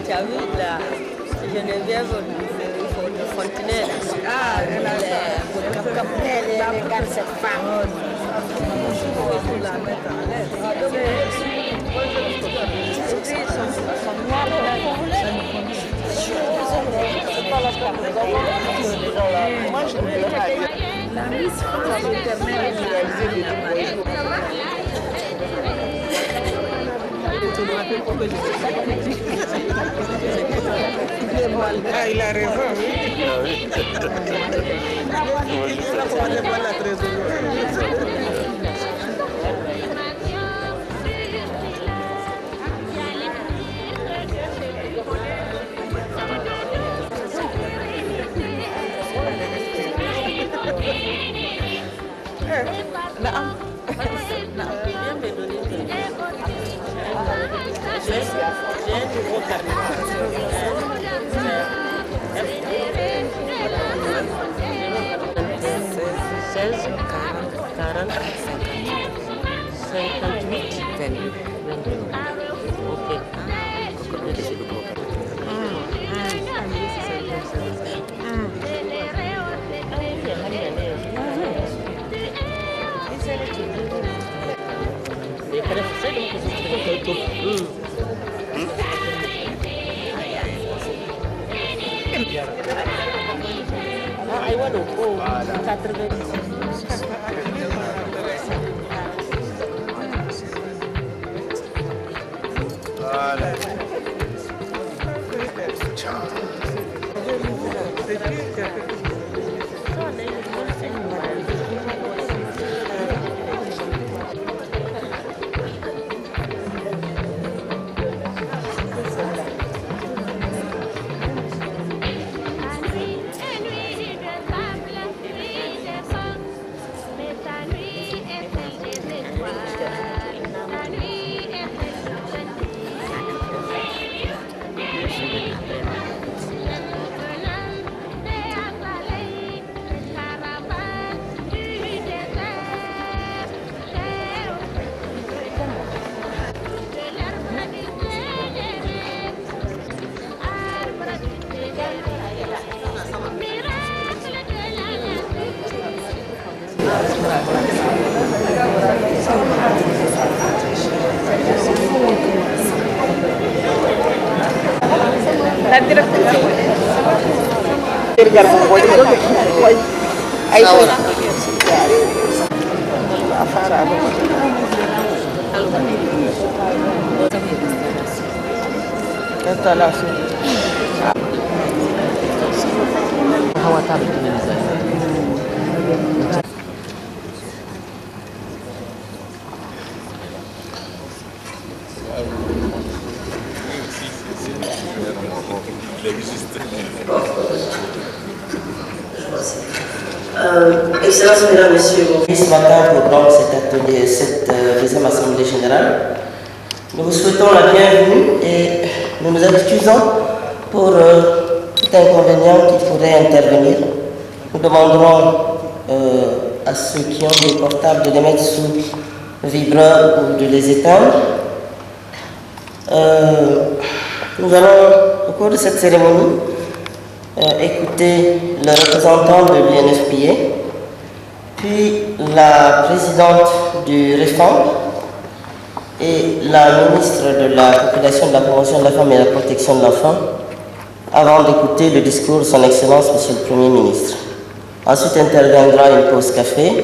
Tu as vu la Geneviève de Fontenelle? Ah, elle regarde cette femme. Pour la mettre en l'aise. La Miss France éternelle. Ah, il a raison, oui. J'ai un nouveau carnet. 16, 40, 58, 22. Ok. La directrice. Excellences, Mesdames, Messieurs, ce matin pour cet atelier, cette deuxième assemblée générale, nous vous souhaitons la bienvenue et nous nous excusons pour tout inconvénient qui pourrait intervenir. Nous demanderons à ceux qui ont des portables de les mettre sous vibreur ou de les éteindre. Nous allons, au cours de cette cérémonie, écouter le représentant de l'UNFPA, puis la présidente du REFAM et la ministre de la Population, de la Promotion de la Femme et de la Protection de l'Enfant, avant d'écouter le discours de son Excellence, Monsieur le Premier ministre. Ensuite interviendra une pause café.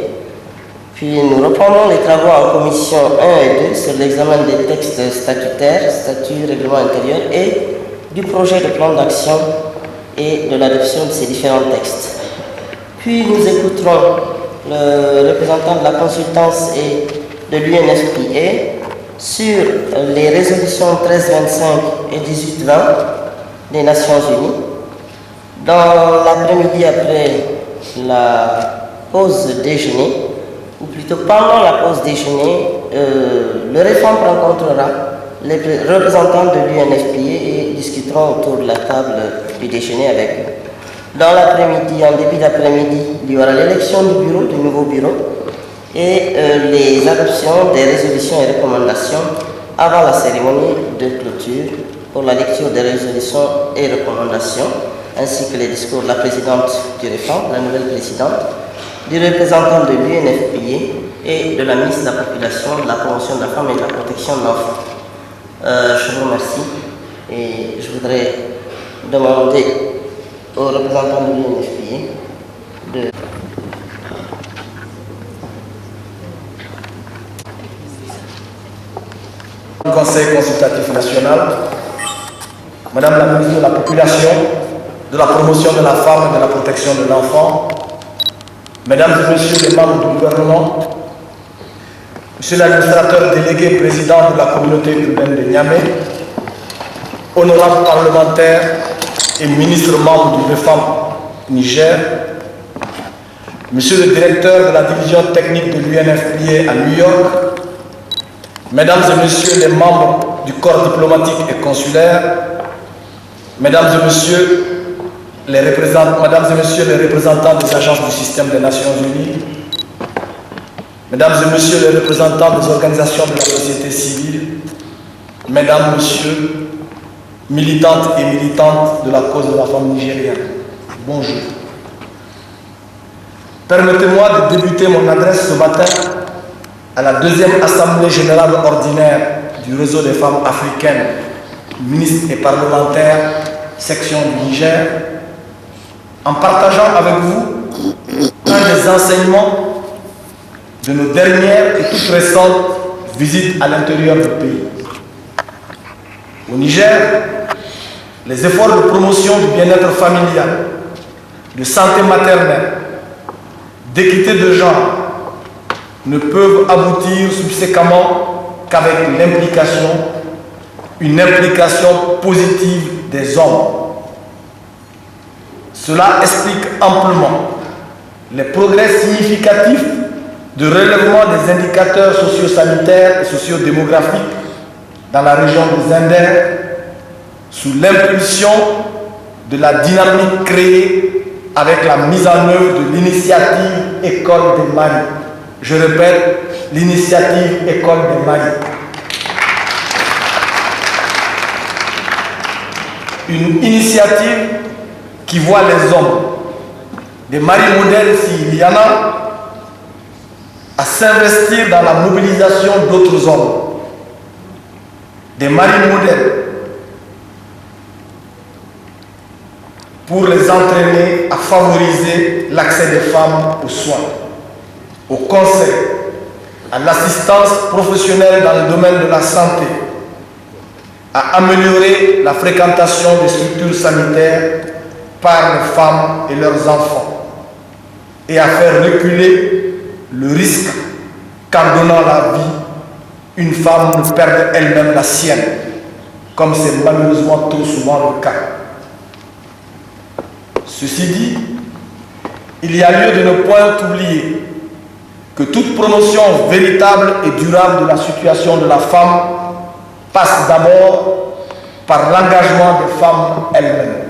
Puis nous reprendrons les travaux en commission 1 et 2 sur l'examen des textes statutaires, statuts, règlements intérieurs et du projet de plan d'action et de l'adoption de ces différents textes. Puis nous écouterons le représentant de la consultance et de l'UNFPA sur les résolutions 1325 et 1820 des Nations Unies. Dans l'après-midi, après la pause déjeuner, ou plutôt pendant la pause déjeuner, le réforme rencontrera les représentants de l'UNFPA et discuteront autour de la table du déjeuner avec eux. Dans l'après-midi, en début d'après-midi, il y aura l'élection du bureau, du nouveau bureau, et les adoptions des résolutions et recommandations avant la cérémonie de clôture pour la lecture des résolutions et recommandations, ainsi que les discours de la présidente du réforme, la nouvelle présidente, du représentant de l'UNFPA et de la ministre de la Population, de la promotion de la femme et de la protection de l'enfant. Je vous remercie et je voudrais demander aux représentants de l'UNFPA de... Conseil consultatif national, Madame la ministre de la Population, de la promotion de la femme et de la protection de l'enfant, Mesdames et Messieurs les membres du gouvernement, Monsieur l'administrateur délégué président de la communauté urbaine de Niamey, honorables parlementaires et ministres membres du REFAM Niger, Monsieur le directeur de la division technique de l'UNFPA à New York, Mesdames et Messieurs les membres du corps diplomatique et consulaire, Mesdames et Messieurs les représentants des agences du système des Nations Unies, Mesdames et Messieurs les représentants des organisations de la société civile, Mesdames, Messieurs, militantes et militantes de la cause de la femme nigérienne, bonjour. Permettez-moi de débuter mon adresse ce matin à la deuxième Assemblée générale ordinaire du réseau des femmes africaines, ministres et parlementaires, section du Niger, en partageant avec vous un des enseignements de nos dernières et toutes récentes visites à l'intérieur du pays. Au Niger, les efforts de promotion du bien-être familial, de santé maternelle, d'équité de genre ne peuvent aboutir subséquemment qu'avec une implication positive des hommes. Cela explique amplement les progrès significatifs de relèvement des indicateurs socio-sanitaires et socio-démographiques dans la région des Indères sous l'impulsion de la dynamique créée avec la mise en œuvre de l'initiative École des Maris. Je répète, l'initiative École des Maris. Une initiative qui voit les hommes, des maris modèles s'il y en a, à s'investir dans la mobilisation d'autres hommes. Des maris modèles pour les entraîner à favoriser l'accès des femmes aux soins, au conseil, à l'assistance professionnelle dans le domaine de la santé, à améliorer la fréquentation des structures sanitaires par les femmes et leurs enfants et à faire reculer le risque qu'en donnant la vie, une femme ne perde elle-même la sienne, comme c'est malheureusement trop souvent le cas. Ceci dit, il y a lieu de ne point oublier que toute promotion véritable et durable de la situation de la femme passe d'abord par l'engagement des femmes elles-mêmes,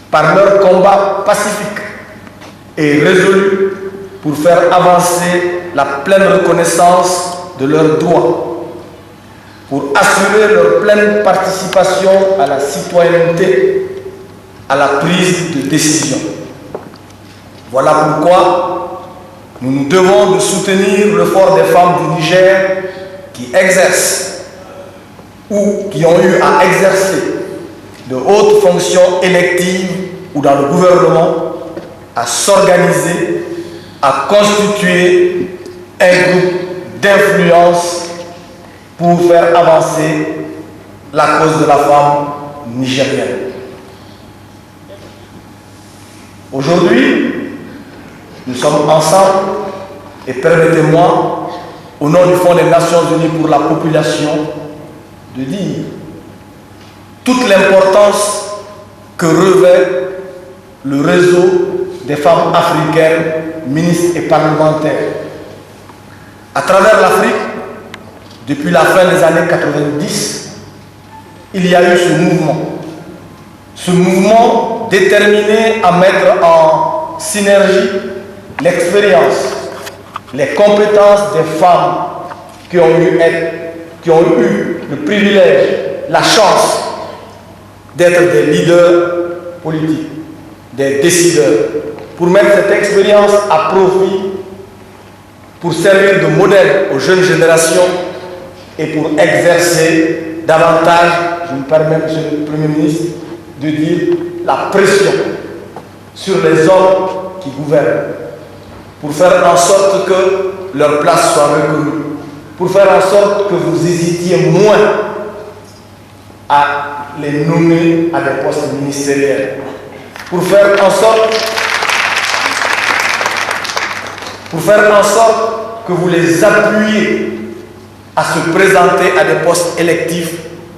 par leur combat pacifique et résolu pour faire avancer la pleine reconnaissance de leurs droits, pour assurer leur pleine participation à la citoyenneté, à la prise de décision. Voilà pourquoi nous nous devons de soutenir l'effort des femmes du Niger qui exercent ou qui ont eu à exercer de hautes fonctions électives ou dans le gouvernement à s'organiser, à constituer un groupe d'influence pour faire avancer la cause de la femme nigérienne. Aujourd'hui, nous sommes ensemble et permettez-moi, au nom du Fonds des Nations Unies pour la population, de dire toute l'importance que revêt le réseau des femmes africaines, ministres et parlementaires. À travers l'Afrique, depuis la fin des années 90, il y a eu ce mouvement. Ce mouvement déterminé à mettre en synergie l'expérience, les compétences des femmes qui ont eu le privilège, la chance d'être des leaders politiques, des décideurs, pour mettre cette expérience à profit, pour servir de modèle aux jeunes générations et pour exercer davantage, je me permets, Monsieur le Premier ministre, de dire la pression sur les hommes qui gouvernent, pour faire en sorte que leur place soit reconnue, pour faire en sorte que vous hésitiez moins à les nommer à des postes ministériels, pour faire en sorte que vous les appuyiez à se présenter à des postes électifs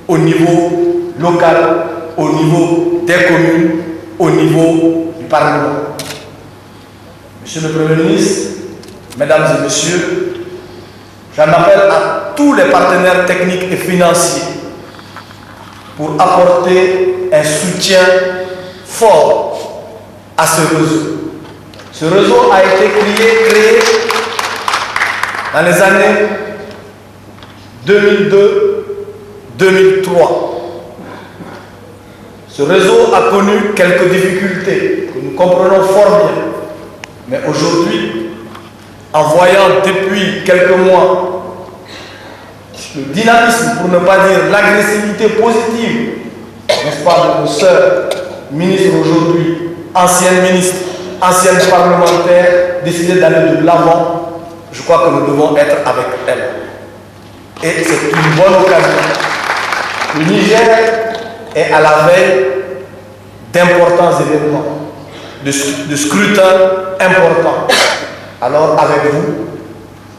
au niveau local, au niveau des communes, au niveau du Parlement. Monsieur le Premier ministre, Mesdames et Messieurs, j'en appelle à tous les partenaires techniques et financiers pour apporter un soutien fort à ce réseau. Ce réseau a été créé dans les années 2002-2003. Ce réseau a connu quelques difficultés que nous comprenons fort bien. Mais aujourd'hui, en voyant depuis quelques mois le dynamisme, pour ne pas dire l'agressivité positive, n'est-ce pas, de nos sœurs ministres aujourd'hui, anciennes ministres, anciennes parlementaires, décider d'aller de l'avant, je crois que nous devons être avec elles. Et c'est une bonne occasion. Le Niger est à la veille d'importants événements, de scrutins importants. Alors avec vous,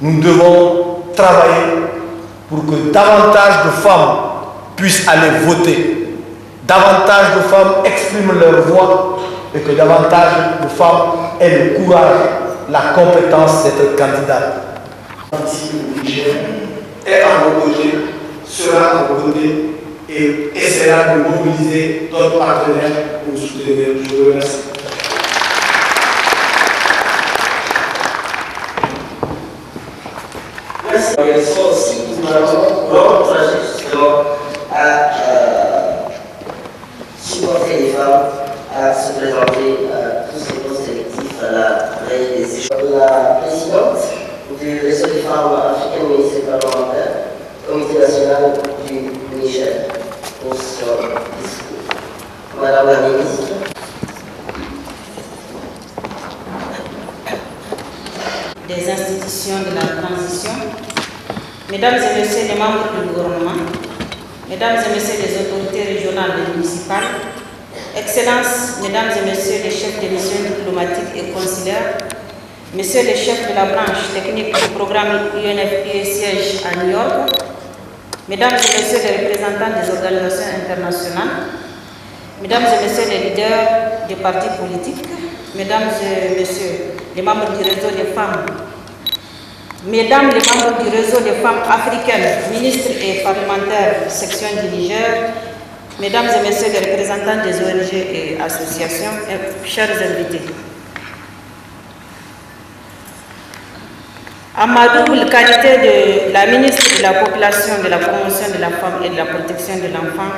nous devons travailler pour que davantage de femmes puissent aller voter, davantage de femmes expriment leur voix et que davantage de femmes aient le courage, la compétence d'être candidates. Est à vos côtés, sera à vos côtés et essaiera de mobiliser d'autres partenaires pour soutenir. Je vous remercie. Merci. Aussi, nous allons encourager justement à supporter les femmes à se présenter à tous ces postes électifs à la veille des élections. La présidente du réseau des femmes africaines ministres parlementaires, Comité national du Niger, pour son discours. Madame la ministre. Des institutions de la transition, Mesdames et Messieurs les membres du gouvernement, Mesdames et Messieurs les autorités régionales et municipales, Excellences, Mesdames et Messieurs les chefs des missions diplomatiques et consulaires, Messieurs les chefs de la branche technique du programme UNFPA siège à New York, Mesdames et Messieurs les représentants des organisations internationales, Mesdames et Messieurs les leaders des partis politiques, Mesdames et Messieurs les membres du réseau des femmes, Mesdames les membres du réseau des femmes africaines, ministres et parlementaires, section du Niger, Mesdames et Messieurs les représentants des ONG et associations, et chers invités. À ma double qualité de la ministre de la Population, de la Promotion de la Femme et de la Protection de l'Enfant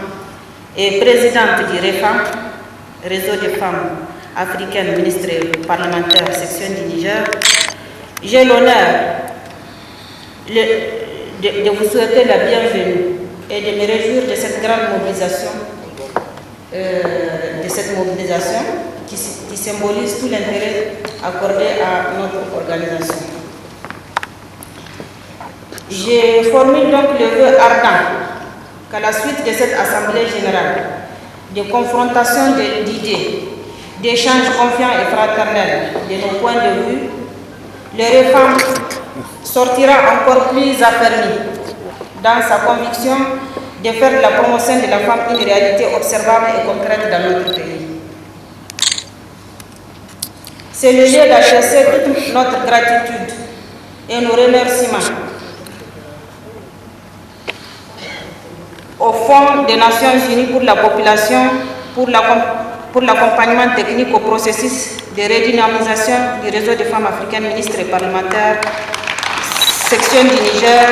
et présidente du REFA, Réseau des femmes africaines, ministres et parlementaires, section du Niger, j'ai l'honneur de vous souhaiter la bienvenue et de me réjouir de cette grande mobilisation, qui symbolise tout l'intérêt accordé à notre organisation. Je formule donc le vœu ardent qu'à la suite de cette Assemblée générale, de confrontation d'idées, d'échanges confiants et fraternels de nos points de vue, le REFAM sortira encore plus affermi dans sa conviction de faire de la promotion de la femme une réalité observable et concrète dans notre pays. C'est le lieu d'adresser toute notre gratitude et nos remerciements au Fonds des Nations Unies pour la population, pour l'accompagnement technique au processus de redynamisation du réseau des femmes africaines ministres et parlementaires, section du Niger,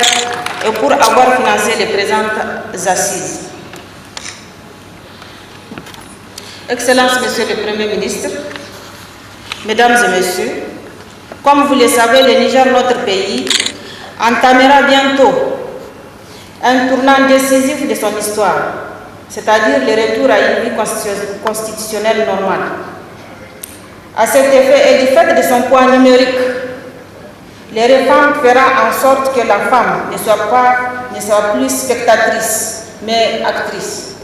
et pour avoir financé les présentes assises. Excellences, Monsieur le Premier ministre, Mesdames et Messieurs, comme vous le savez, le Niger, notre pays, entamera bientôt un tournant décisif de son histoire, c'est-à-dire le retour à une vie constitutionnelle normale. À cet effet, et du fait de son poids numérique, les réformes feront en sorte que la femme ne soit plus spectatrice, mais actrice.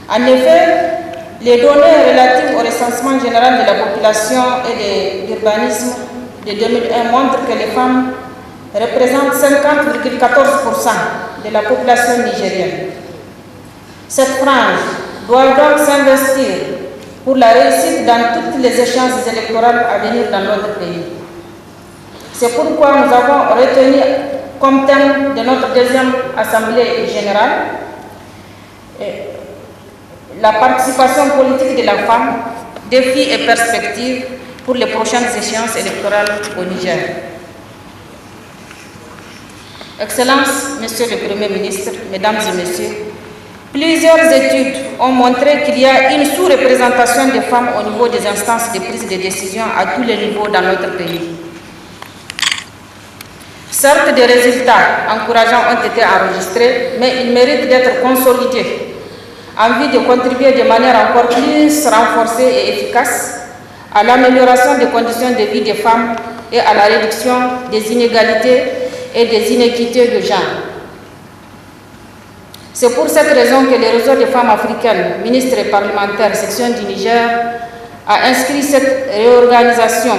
En effet, les données relatives au recensement général de la population et de l'urbanisme de 2001 montrent que les femmes représentent 50,14% de la population nigérienne. Cette frange doit donc s'investir pour la réussite dans toutes les échéances électorales à venir dans notre pays. C'est pourquoi nous avons retenu comme thème de notre deuxième Assemblée générale la participation politique de la femme, défis et perspectives pour les prochaines échéances électorales au Niger. Excellences, Monsieur le Premier ministre, Mesdames et Messieurs, plusieurs études ont montré qu'il y a une sous-représentation des femmes au niveau des instances de prise de décision à tous les niveaux dans notre pays. Certes, des résultats encourageants ont été enregistrés, mais ils méritent d'être consolidés en vue de contribuer de manière encore plus renforcée et efficace à l'amélioration des conditions de vie des femmes et à la réduction des inégalités et des inéquités de genre. C'est pour cette raison que le réseau des femmes africaines, ministres et parlementaires, section du Niger, a inscrit cette réorganisation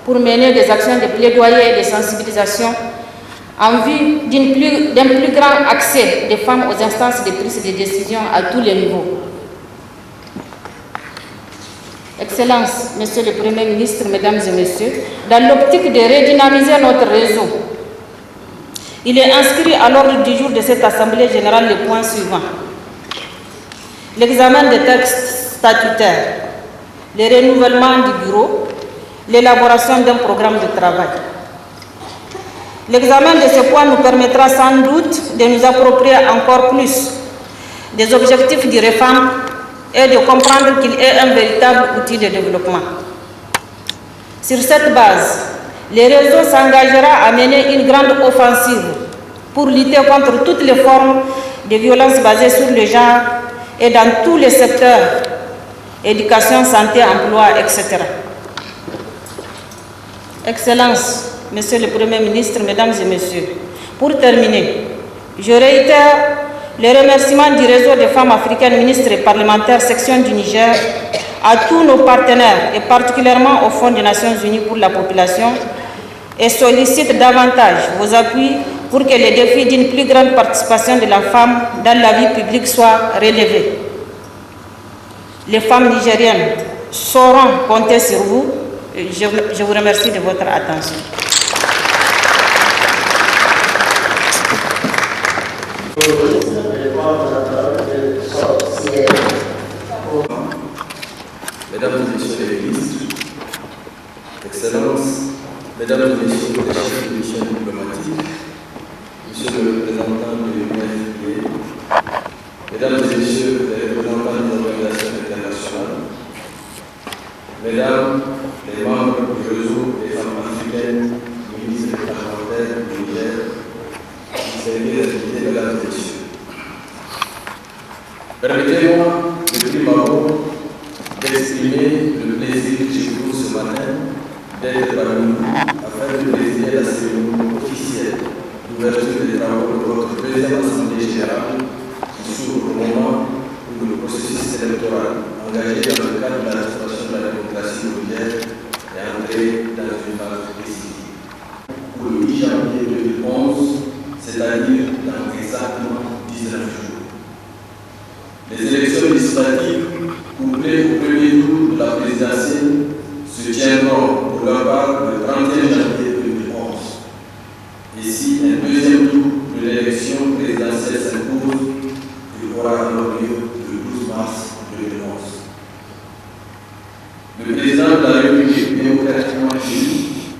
pour mener des actions de plaidoyer et de sensibilisation en vue d'un plus grand accès des femmes aux instances de prise de décision à tous les niveaux. Excellences, Monsieur le Premier ministre, Mesdames et Messieurs, dans l'optique de redynamiser notre réseau, il est inscrit à l'ordre du jour de cette Assemblée générale les points suivants. L'examen des textes statutaires, le renouvellement du bureau, l'élaboration d'un programme de travail. L'examen de ce point nous permettra sans doute de nous approprier encore plus des objectifs du REFAM et de comprendre qu'il est un véritable outil de développement. Sur cette base, le réseau s'engagera à mener une grande offensive pour lutter contre toutes les formes de violences basées sur le genre et dans tous les secteurs, éducation, santé, emploi, etc. Excellences, Monsieur le Premier ministre, Mesdames et Messieurs, pour terminer, je réitère les remerciements du réseau des femmes africaines, ministres et parlementaires, section du Niger, à tous nos partenaires et particulièrement au Fonds des Nations Unies pour la population et sollicite davantage vos appuis pour que les défis d'une plus grande participation de la femme dans la vie publique soient relevés. Les femmes nigériennes sauront compter sur vous. Je vous remercie de votre attention. Mesdames et Messieurs les ministres, Excellences, Mesdames et Messieurs les chefs de mission diplomatique, Monsieur le représentant de l'UNFPA, Mesdames et Messieurs les représentants des organisations internationales, Mesdames les membres du réseau des femmes africaines, ministres et parlementaires du Niger, distingués invités, Mesdames et Messieurs. Permettez-moi de prime abord d'exprimer le plaisir que j'éprouve ce matin d'être parmi nous afin de présider la cérémonie officielle d'ouverture des travaux de votre deuxième Assemblée générale qui s'ouvre au moment où le processus électoral engagé dans le cadre de la restauration de la démocratie ouvrière est entré dans une phase décisive. Pour le 10 janvier 2011, c'est-à-dire dans exactement 19 jours. Les élections législatives, couplées au premier tour de la présidentielle, se tiendront pour leur part le 31 janvier 2011. Et si un deuxième tour de l'élection présidentielle s'impose, il aura alors lieu le 12 mars 2011. Le président de la République démocratiquement élu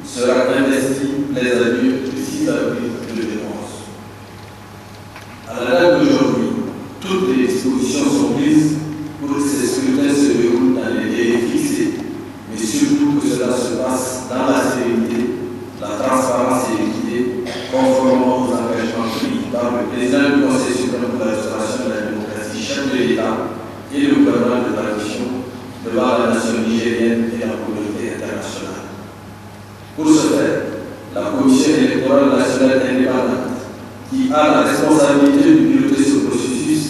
sera investi les adieux le 6 avril 2011. À la date d'aujourd'hui, toutes les dispositions sont prises pour que ces scrutins se déroulent dans les délais fixés, mais surtout que cela se passe dans la sérénité, la transparence et l'équité, conformément aux engagements pris par le président du Conseil suprême pour la restauration de la démocratie, chef de l'État et le gouvernement de transition devant la nation nigérienne et la communauté internationale. Pour ce faire, la Commission électorale nationale indépendante, qui a la responsabilité de piloter ce processus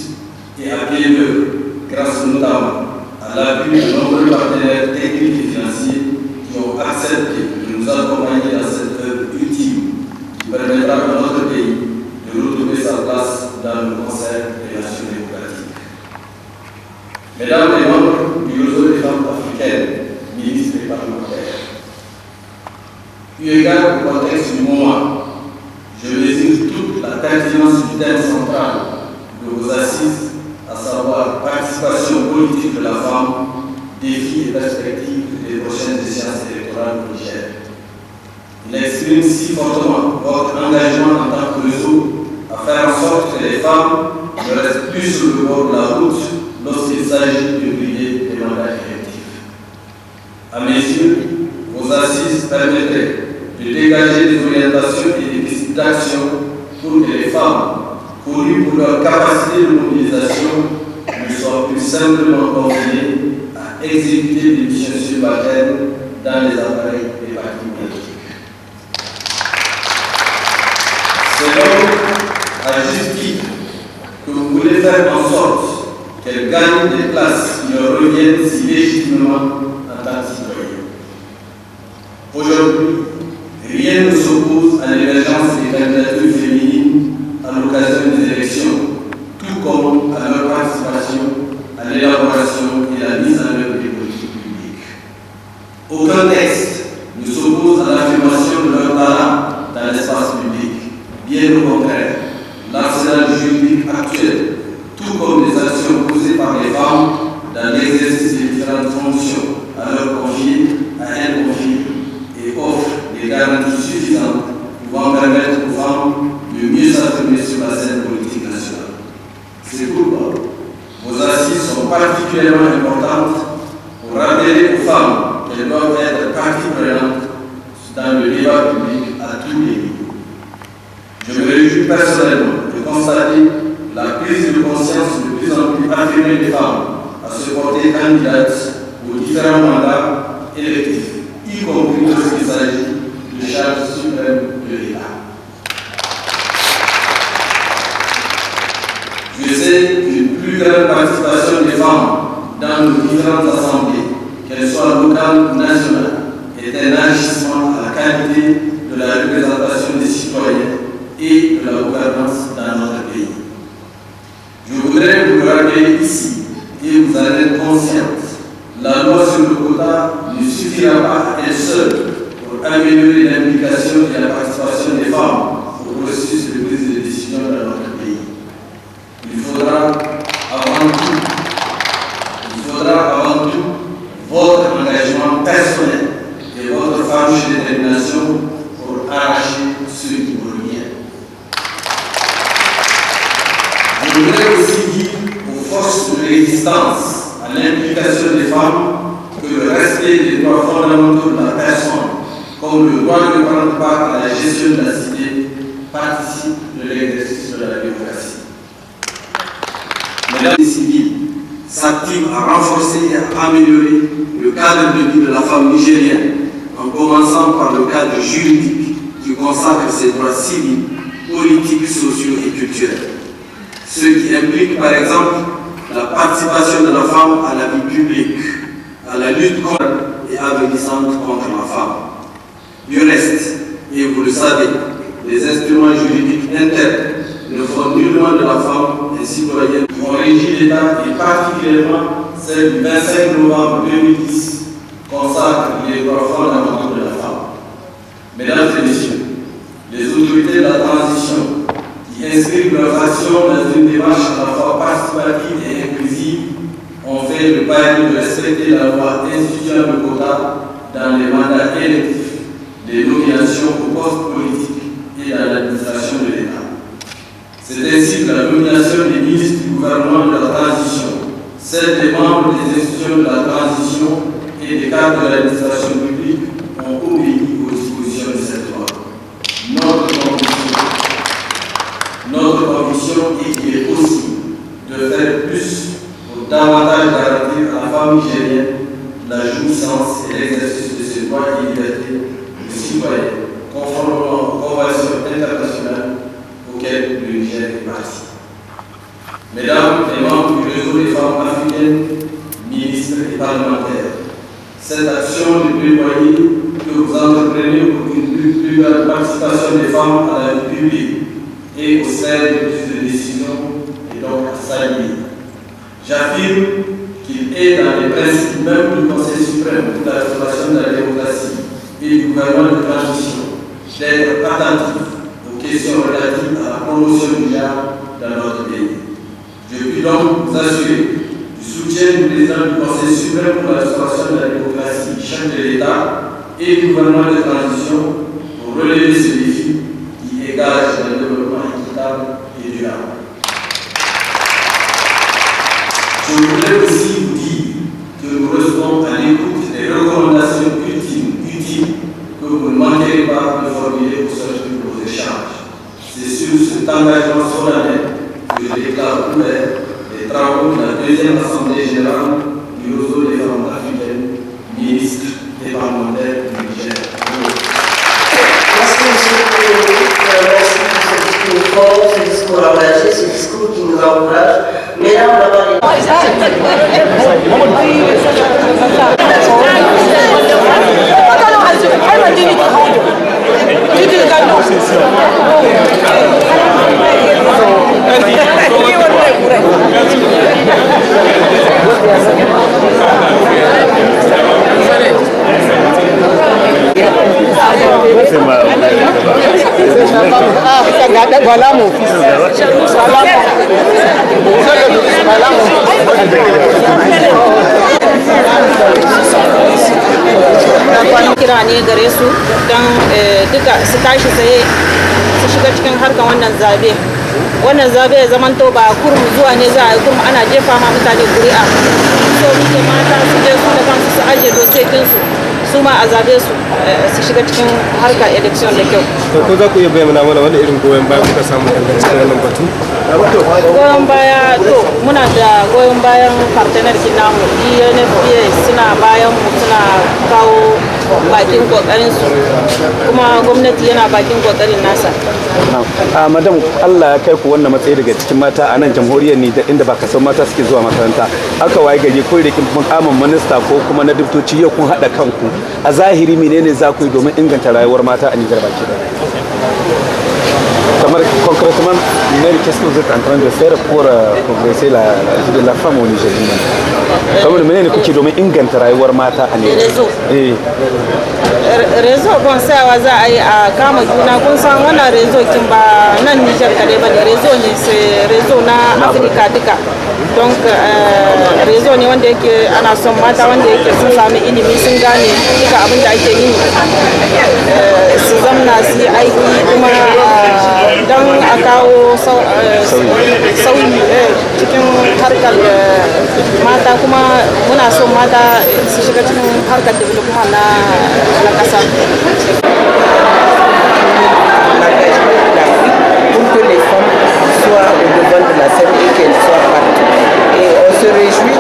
et à pied d'œuvre, grâce notamment à l'appui de nombreux partenaires techniques et financiers qui ont accepté de nous accompagner dans cette œuvre utile qui permettra à notre pays de retrouver sa place dans le concert des nations démocratiques. Mesdames les membres du réseau des femmes africaines, ministres et parlementaires, eu égard au contexte du moment, je mesure toute la pertinence du thème central de vos assises, à savoir participation politique de la femme, défis et perspectives des prochaines échéances électorales au Niger. Il exprime si fortement votre engagement en tant que réseau à faire en sorte que les femmes ne restent plus sur le bord de la route lorsqu'il s'agit de briller des mandats électifs. À mes yeux, vos assises permettraient de dégager des orientations et des pistes d'action pour que les femmes, connues pour leur capacité de mobilisation, ne soient plus simplement confinées à exécuter des missions subalternes dans les appareils des partis politiques. C'est donc à juste titre que vous voulez faire en sorte qu'elles gagnent des places qui leur reviennent si légitimement en tant que citoyens. Aujourd'hui, rien ne s'oppose à l'émergence des candidatures féminines à l'occasion des élections, tout comme à leur participation à l'élaboration et la mise en œuvre des politiques publiques. Aucun texte ne s'oppose à l'affirmation de leur talent dans l'espace public. Bien au contraire, l'arsenal juridique actuel, tout comme les actions posées par les femmes dans l'exercice des différentes fonctions à leur confier, à elles confier, et offre des garanties suffisantes pouvant permettre aux femmes de mieux s'affirmer sur la scène politique nationale. C'est pourquoi vos assises sont particulièrement importantes pour rappeler aux femmes qu'elles doivent être partie prenante dans le débat public à tous les niveaux. Je me réjouis personnellement de constater la prise de conscience de plus en plus affirmée des femmes à se porter candidates aux différents mandats électifs, y compris lorsqu'il s'agit de charges suprêmes de l'État. Je sais qu'une plus grande participation des femmes dans nos différentes assemblées, qu'elles soient locales ou nationales, est un agissement à la qualité de la représentation des citoyens et de la gouvernance dans notre pays. Je voudrais vous le rappeler ici et vous en être conscience. La loi sur le quota ne suffira pas à elle seule pour améliorer l'implication et la participation des femmes au processus de prise de décision dans notre pays. Il faudra avant tout votre engagement personnel et votre farouche détermination pour arracher ceux qui vous reviennent. Je voudrais aussi dire aux forces de résistance à l'implication des femmes que le respect des droits fondamentaux de la personne, comme le droit de prendre part à la gestion de la cité, participe de l'exercice de la démocratie. Mesdames les civils, s'active à renforcer et à améliorer le cadre de vie de la femme nigérienne, en commençant par le cadre juridique qui consacre ses droits civils, politiques, sociaux et culturels. Ce qui implique par exemple la participation de la femme à la vie publique, à la lutte contre et avenissante contre la femme. Du reste, et vous le savez, les instruments juridiques internes ne font nullement de la femme une citoyenne qui ont régi l'État et particulièrement celle du 25 novembre 2010 consacre les droits fondamentaux de la femme. Mesdames et messieurs, les autorités de la transition qui inscrivent leur action dans une démarche à la fois participative et inclusive ont fait le pari de respecter la loi instituant le quota dans les mandats électifs, les nominations aux postes politiques et dans l'administration de l'État. C'est ainsi que la nomination des ministres du gouvernement de la transition, celle des membres des institutions de la transition et des cadres de l'administration publique ont obéi aux dispositions de cette loi. Notre conviction est qu'il est possible de faire plus pour davantage garantir à la femme nigérienne la jouissance et l'exercice de ses droits et libertés de citoyens, conformément aux conventions internationales auxquelles le Niger est parti. Mesdames les membres du réseau des femmes africaines, ministres et parlementaires, cette action de plaidoyer que vous entreprenez pour une plus grande participation des femmes à la vie publique et au sein des prises de décision est donc à saluer. J'affirme qu'il est dans les principes même du Conseil suprême pour la restauration de la démocratie et du gouvernement de transition d'être attentif aux questions relatives à la promotion du genre dans notre pays. Je puis donc vous assurer du soutien du président du Conseil suprême pour la restauration de la démocratie, chef de l'État et du gouvernement de transition pour relever ce défi qui égage le développement équitable et durable. Je voudrais aussi vous dire que nous restons à l'écoute des recommandations utiles que vous ne manquerez pas de formuler au sortir de vos échanges. C'est sur cet engagement solennel que je déclare ouvert les travaux de la deuxième Assemblée générale du réseau des femmes africaines, ministres et parlementaires du Niger. Merci, monsieur le Président. Merci pour ce discours fort, ce discours engagé, ce discours qui nous encourage. Mesdames, la parole. Voilà mon fils. Kira ne gare su don duka su tashi tsaye su shiga cikin harkar wannan zabe. Wannan zabe ya zamanto ba kurum zuwa ne za a yi kurum ana jefa ma mutane kuri'a. So muke mata su je su da kansu su ajiye dokekinsu su ma a zabe su shiga cikin harkar election da kyau. To ko za ku iya bayyana mana wani irin goyon baya kuka samu dangane da wannan batu? Goyon baya to muna da goyon bayan partner namu UNFPA suna bayan mu suna kawo bakin kokarin su kuma gwamnati yana bakin kokarin nasa. Madam Allah ya kai ku wannan matsayi daga cikin mata a nan jamhuriyar Nijar inda ba kasan mata suke zuwa makaranta. Aka waye gari kun rikin mukamin minista ko kuma na dubtoci yau kun haɗa kanku. A zahiri menene za ku yi domin inganta rayuwar mata a Nijar baki ɗaya? Concrètement, qu'est-ce que vous êtes en train de faire pour progresser la femme au Niger? Kamar menene kuke domin inganta rayuwar mata a Niger? Rezo bon sayawa za a yi a kama juna kun san wannan rezo kin ba nan Niger kadai ba ne rezo ne sai rezo na Afirka duka. Donc rezo ne wanda yake ana son mata wanda yake sun sami ilimi sun gane duka abin da ake yi su zamna su yi aiki kuma don a kawo sauyi cikin harkar mata kuma muna son mata su shiga cikin harkar development na kasa. Pour que les femmes soient au devant de la scène et qu'elles soient partout. Et on se réjouit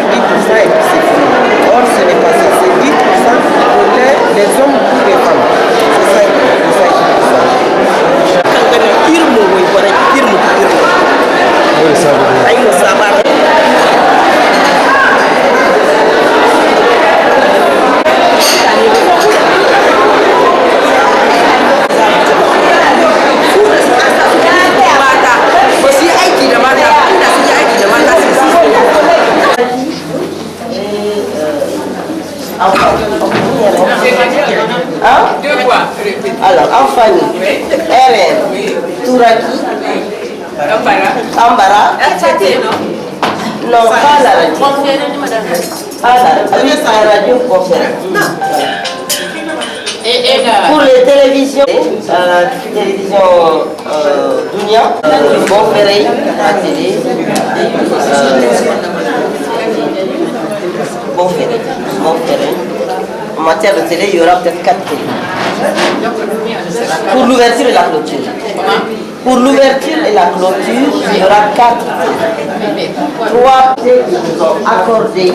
10% et puis c'est fini. Or, ce n'est pas ça. C'est 10% pour les hommes ou pour les femmes. C'est ça qu'il s'agit. Alors, en famille, Hélène, Touraki, Ambara, non, pas la radio. Pas la radio conférence. Pour les télévisions, télévision Dunia, Bon Ferré, la télé, Bon Ferré. En matière de télé, il y aura peut-être 4 télés. Pour l'ouverture et la clôture. Pour l'ouverture et la clôture, il y aura 4 télés. 3 télés qui nous ont accordé,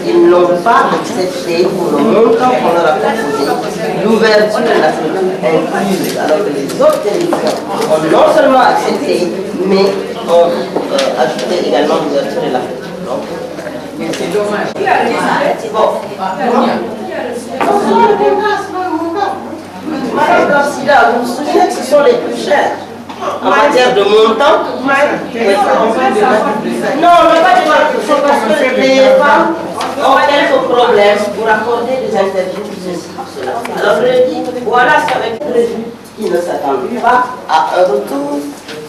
ils n'ont pas accepté pour le montant qu'on leur a proposé. L'ouverture et la clôture incluse, alors que les autres télévisions ont non seulement accepté, mais ont ajouté également l'ouverture et la clôture. C'est dommage. Madame Garcida, vous vous souvenez que ce sont les plus chers en matière de montant? Non, on n'a pas de mal. C'est parce que les femmes ont quelques problèmes pour accorder des interviews, ceci, cela. Alors je dis, voilà ce qu'avec prévu, qui ne s'attendent pas à un retour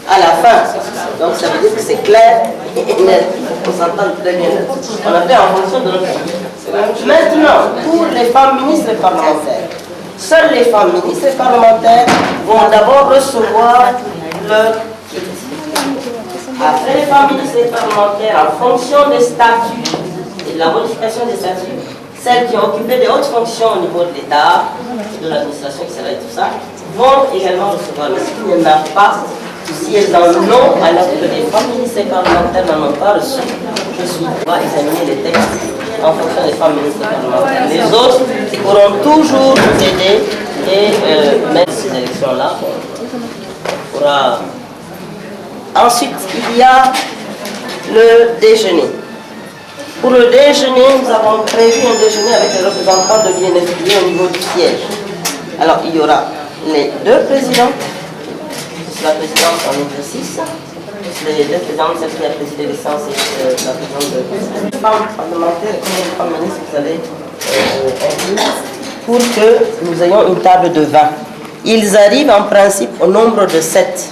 à la fin. Donc ça veut dire que c'est clair et net. On s'entend très bien. On a fait en fonction de notre vie. Maintenant, pour les femmes ministres et parlementaires, seules les femmes ministres et parlementaires vont d'abord recevoir leur kit. Après les femmes ministres et parlementaires, en fonction des statuts et de la modification des statuts, celles qui ont occupé des hautes fonctions au niveau de l'État, de l'administration, etc. et tout ça, vont également recevoir. Mais s'il n'y en a pas, si elles en ont, alors que les femmes ministres et parlementaires n'en ont pas reçu, je suis pas examiner les textes en fonction des femmes ministres et parlementaires. Les autres pourront toujours nous aider et mettre ces élections-là. Ensuite, il y a le déjeuner. Pour le déjeuner, nous avons prévu un déjeuner avec les représentants de l'INFPI au niveau du siège. Alors, il y aura les 2 présidents, la présidente en exercice, les 2 présidentes, celle qui a présidé les séances et la présidente de les femmes parlementaires et les femmes ministres, vous allez inclure pour que nous ayons une table de 20. Ils arrivent en principe au nombre de 7.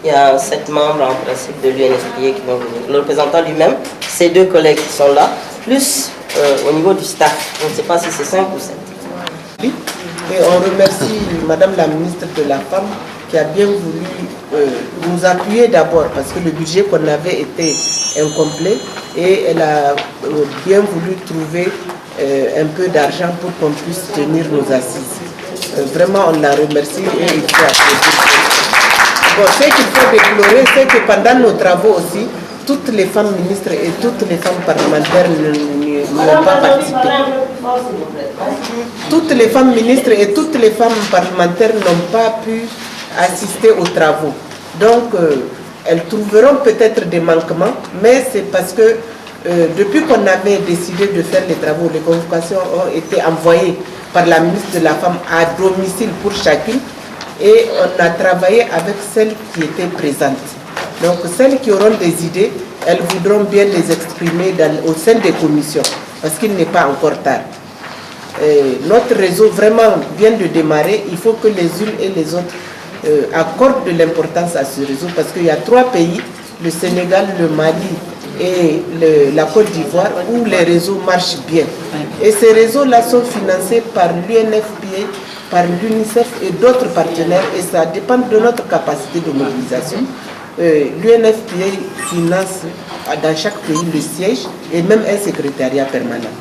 Il y a 7 membres en principe de l'UNFPA qui vont venir. Le représentant lui-même, ses 2 collègues qui sont là, plus au niveau du staff. On ne sait pas si c'est 5 ou 7. Et on remercie Madame la ministre de la Femme qui a bien voulu nous appuyer d'abord parce que le budget qu'on avait était incomplet et elle a bien voulu trouver un peu d'argent pour qu'on puisse tenir nos assises. Vraiment, on la remercie et il faut applaudir. Bon, ce qu'il faut déplorer, c'est que pendant nos travaux aussi, toutes les femmes ministres et toutes les femmes parlementaires n'ont pas participé. Toutes les femmes ministres et toutes les femmes parlementaires n'ont pas pu assister aux travaux. Donc, elles trouveront peut-être des manquements, mais c'est parce que depuis qu'on avait décidé de faire les travaux, les convocations ont été envoyées par la ministre de la Femme à domicile pour chacune et on a travaillé avec celles qui étaient présentes. Donc, celles qui auront des idées, elles voudront bien les exprimer au sein des commissions, parce qu'il n'est pas encore tard. Notre réseau vraiment vient de démarrer. Il faut que les unes et les autres accordent de l'importance à ce réseau, parce qu'il y a 3 pays, le Sénégal, le Mali et la Côte d'Ivoire, où les réseaux marchent bien. Et ces réseaux-là sont financés par l'UNFPA, par l'UNICEF et d'autres partenaires, et ça dépend de notre capacité de mobilisation. L'UNFPA finance dans chaque pays le siège et même un secrétariat permanent.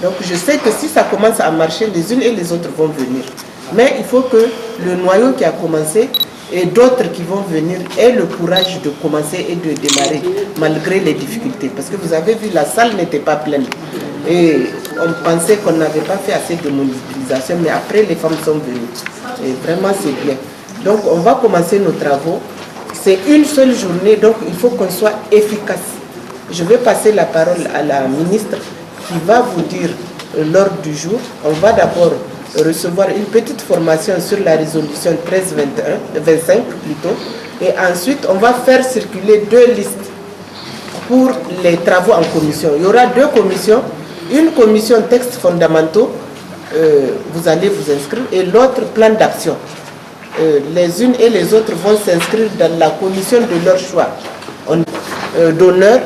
Donc je sais que si ça commence à marcher, les unes et les autres vont venir. Mais il faut que le noyau qui a commencé et d'autres qui vont venir aient le courage de commencer et de démarrer malgré les difficultés. Parce que vous avez vu, la salle n'était pas pleine. Et on pensait qu'on n'avait pas fait assez de mobilisation, mais après les femmes sont venues. Et vraiment c'est bien. Donc on va commencer nos travaux. C'est une seule journée, donc il faut qu'on soit efficace. Je vais passer la parole à la ministre qui va vous dire l'ordre du jour. On va d'abord recevoir une petite formation sur la résolution 1325 plutôt. Et ensuite, on va faire circuler 2 listes pour les travaux en commission. Il y aura 2 commissions. Une commission textes fondamentaux, vous allez vous inscrire, et l'autre plan d'action. Les unes et les autres vont s'inscrire dans la commission de leur choix d'honneur,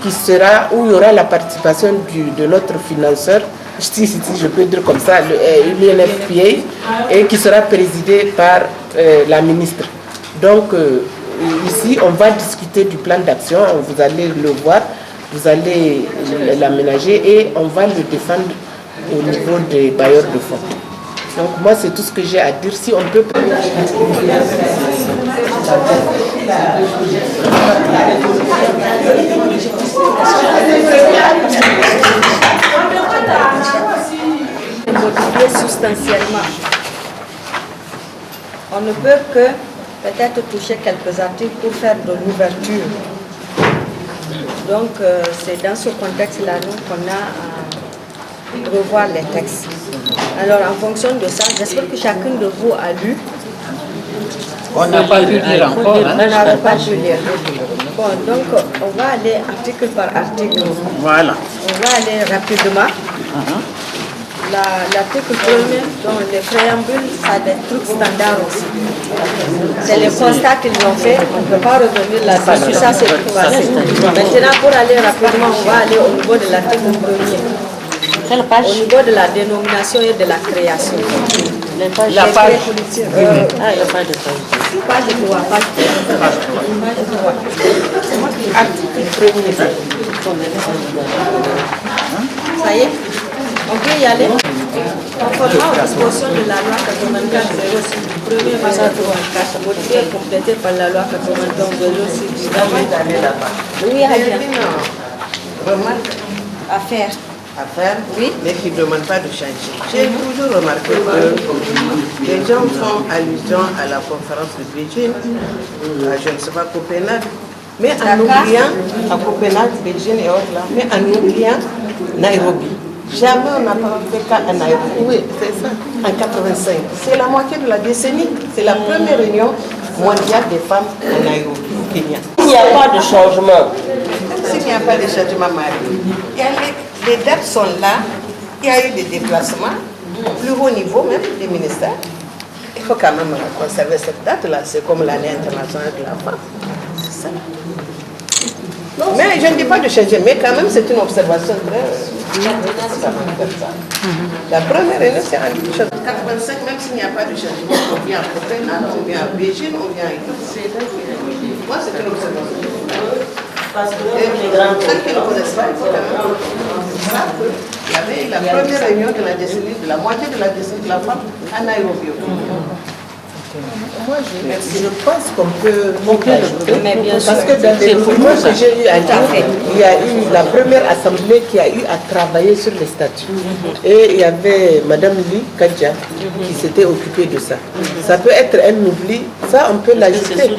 qui sera, où il y aura la participation de notre financeur, si je peux dire comme ça, l'UNFPA, et qui sera présidé par la ministre. Donc ici, on va discuter du plan d'action, vous allez le voir, vous allez l'aménager et on va le défendre au niveau des bailleurs de fonds. Donc moi, c'est tout ce que j'ai à dire. Si on peut... Motiver substantiellement. On ne peut que peut-être toucher quelques articles pour faire de l'ouverture. Donc c'est dans ce contexte-là qu'on a à revoir les textes. Alors en fonction de ça, j'espère que chacun de vous a lu. On n'a pas pu lire encore. On n'a pas pu lire. Bon, donc on va aller article par article. Voilà. On va aller rapidement. L'article premier, donc les préambules, ça a des trucs standards aussi. C'est le constat qu'ils ont fait, on ne peut pas revenir là-dessus, ça c'est tout passé. Maintenant, pour aller rapidement, on va aller au niveau de l'article premier. Quelle page? Au niveau de la dénomination et de la création. La page. Il n'y a pas de page. Page 3, page 3. Article premier. Ça y est? On peut y aller. Conformément aux dispositions de la loi 84-06 du 1er mars 1984, modifiée et complétée par la loi 91-06 du 1er là-bas. Oui, il y a une remarque à faire. Oui, mais qui ne demande pas de changer. J'ai toujours remarqué que les gens font allusion à la conférence de Beijing, à je ne sais pas, Copenhague, mais en oubliant, à Copenhague, Beijing et autres là, mais en oubliant Nairobi. Jamais on n'a pas fait cas à Nairobi. Oui, c'est ça. En 85. C'est la moitié de la décennie. C'est la première réunion mondiale des femmes à Nairobi, au Kenya. Il n'y a pas de changement. S'il n'y a pas de changement, Marie, les dates sont là. Il y a eu des déplacements, plus haut niveau même des ministères. Il faut quand même conserver cette date-là. C'est comme l'année internationale de la femme. C'est ça. Mais je ne dis pas de changer, mais quand même c'est une observation très... La première année, c'est en 85, même s'il n'y a pas de changement, on vient à Copenhague, on vient à Beijing, on vient à Ici. Moi, c'est une observation. Parce que les grands qui ne connaissent pas, il faut quand même savoir qu'il y avait la première réunion de la décennie, de la moitié de la décennie de la femme à Nairobi. Moi, je pense qu'on peut Mais bien sûr, parce que dans les mouvements que j'ai eu à dire, il y a eu la première assemblée qui a eu à travailler sur les statuts. Et il y avait Madame Lee Kadja qui s'était occupée de ça. Ça peut être un oubli, ça on peut l'ajouter.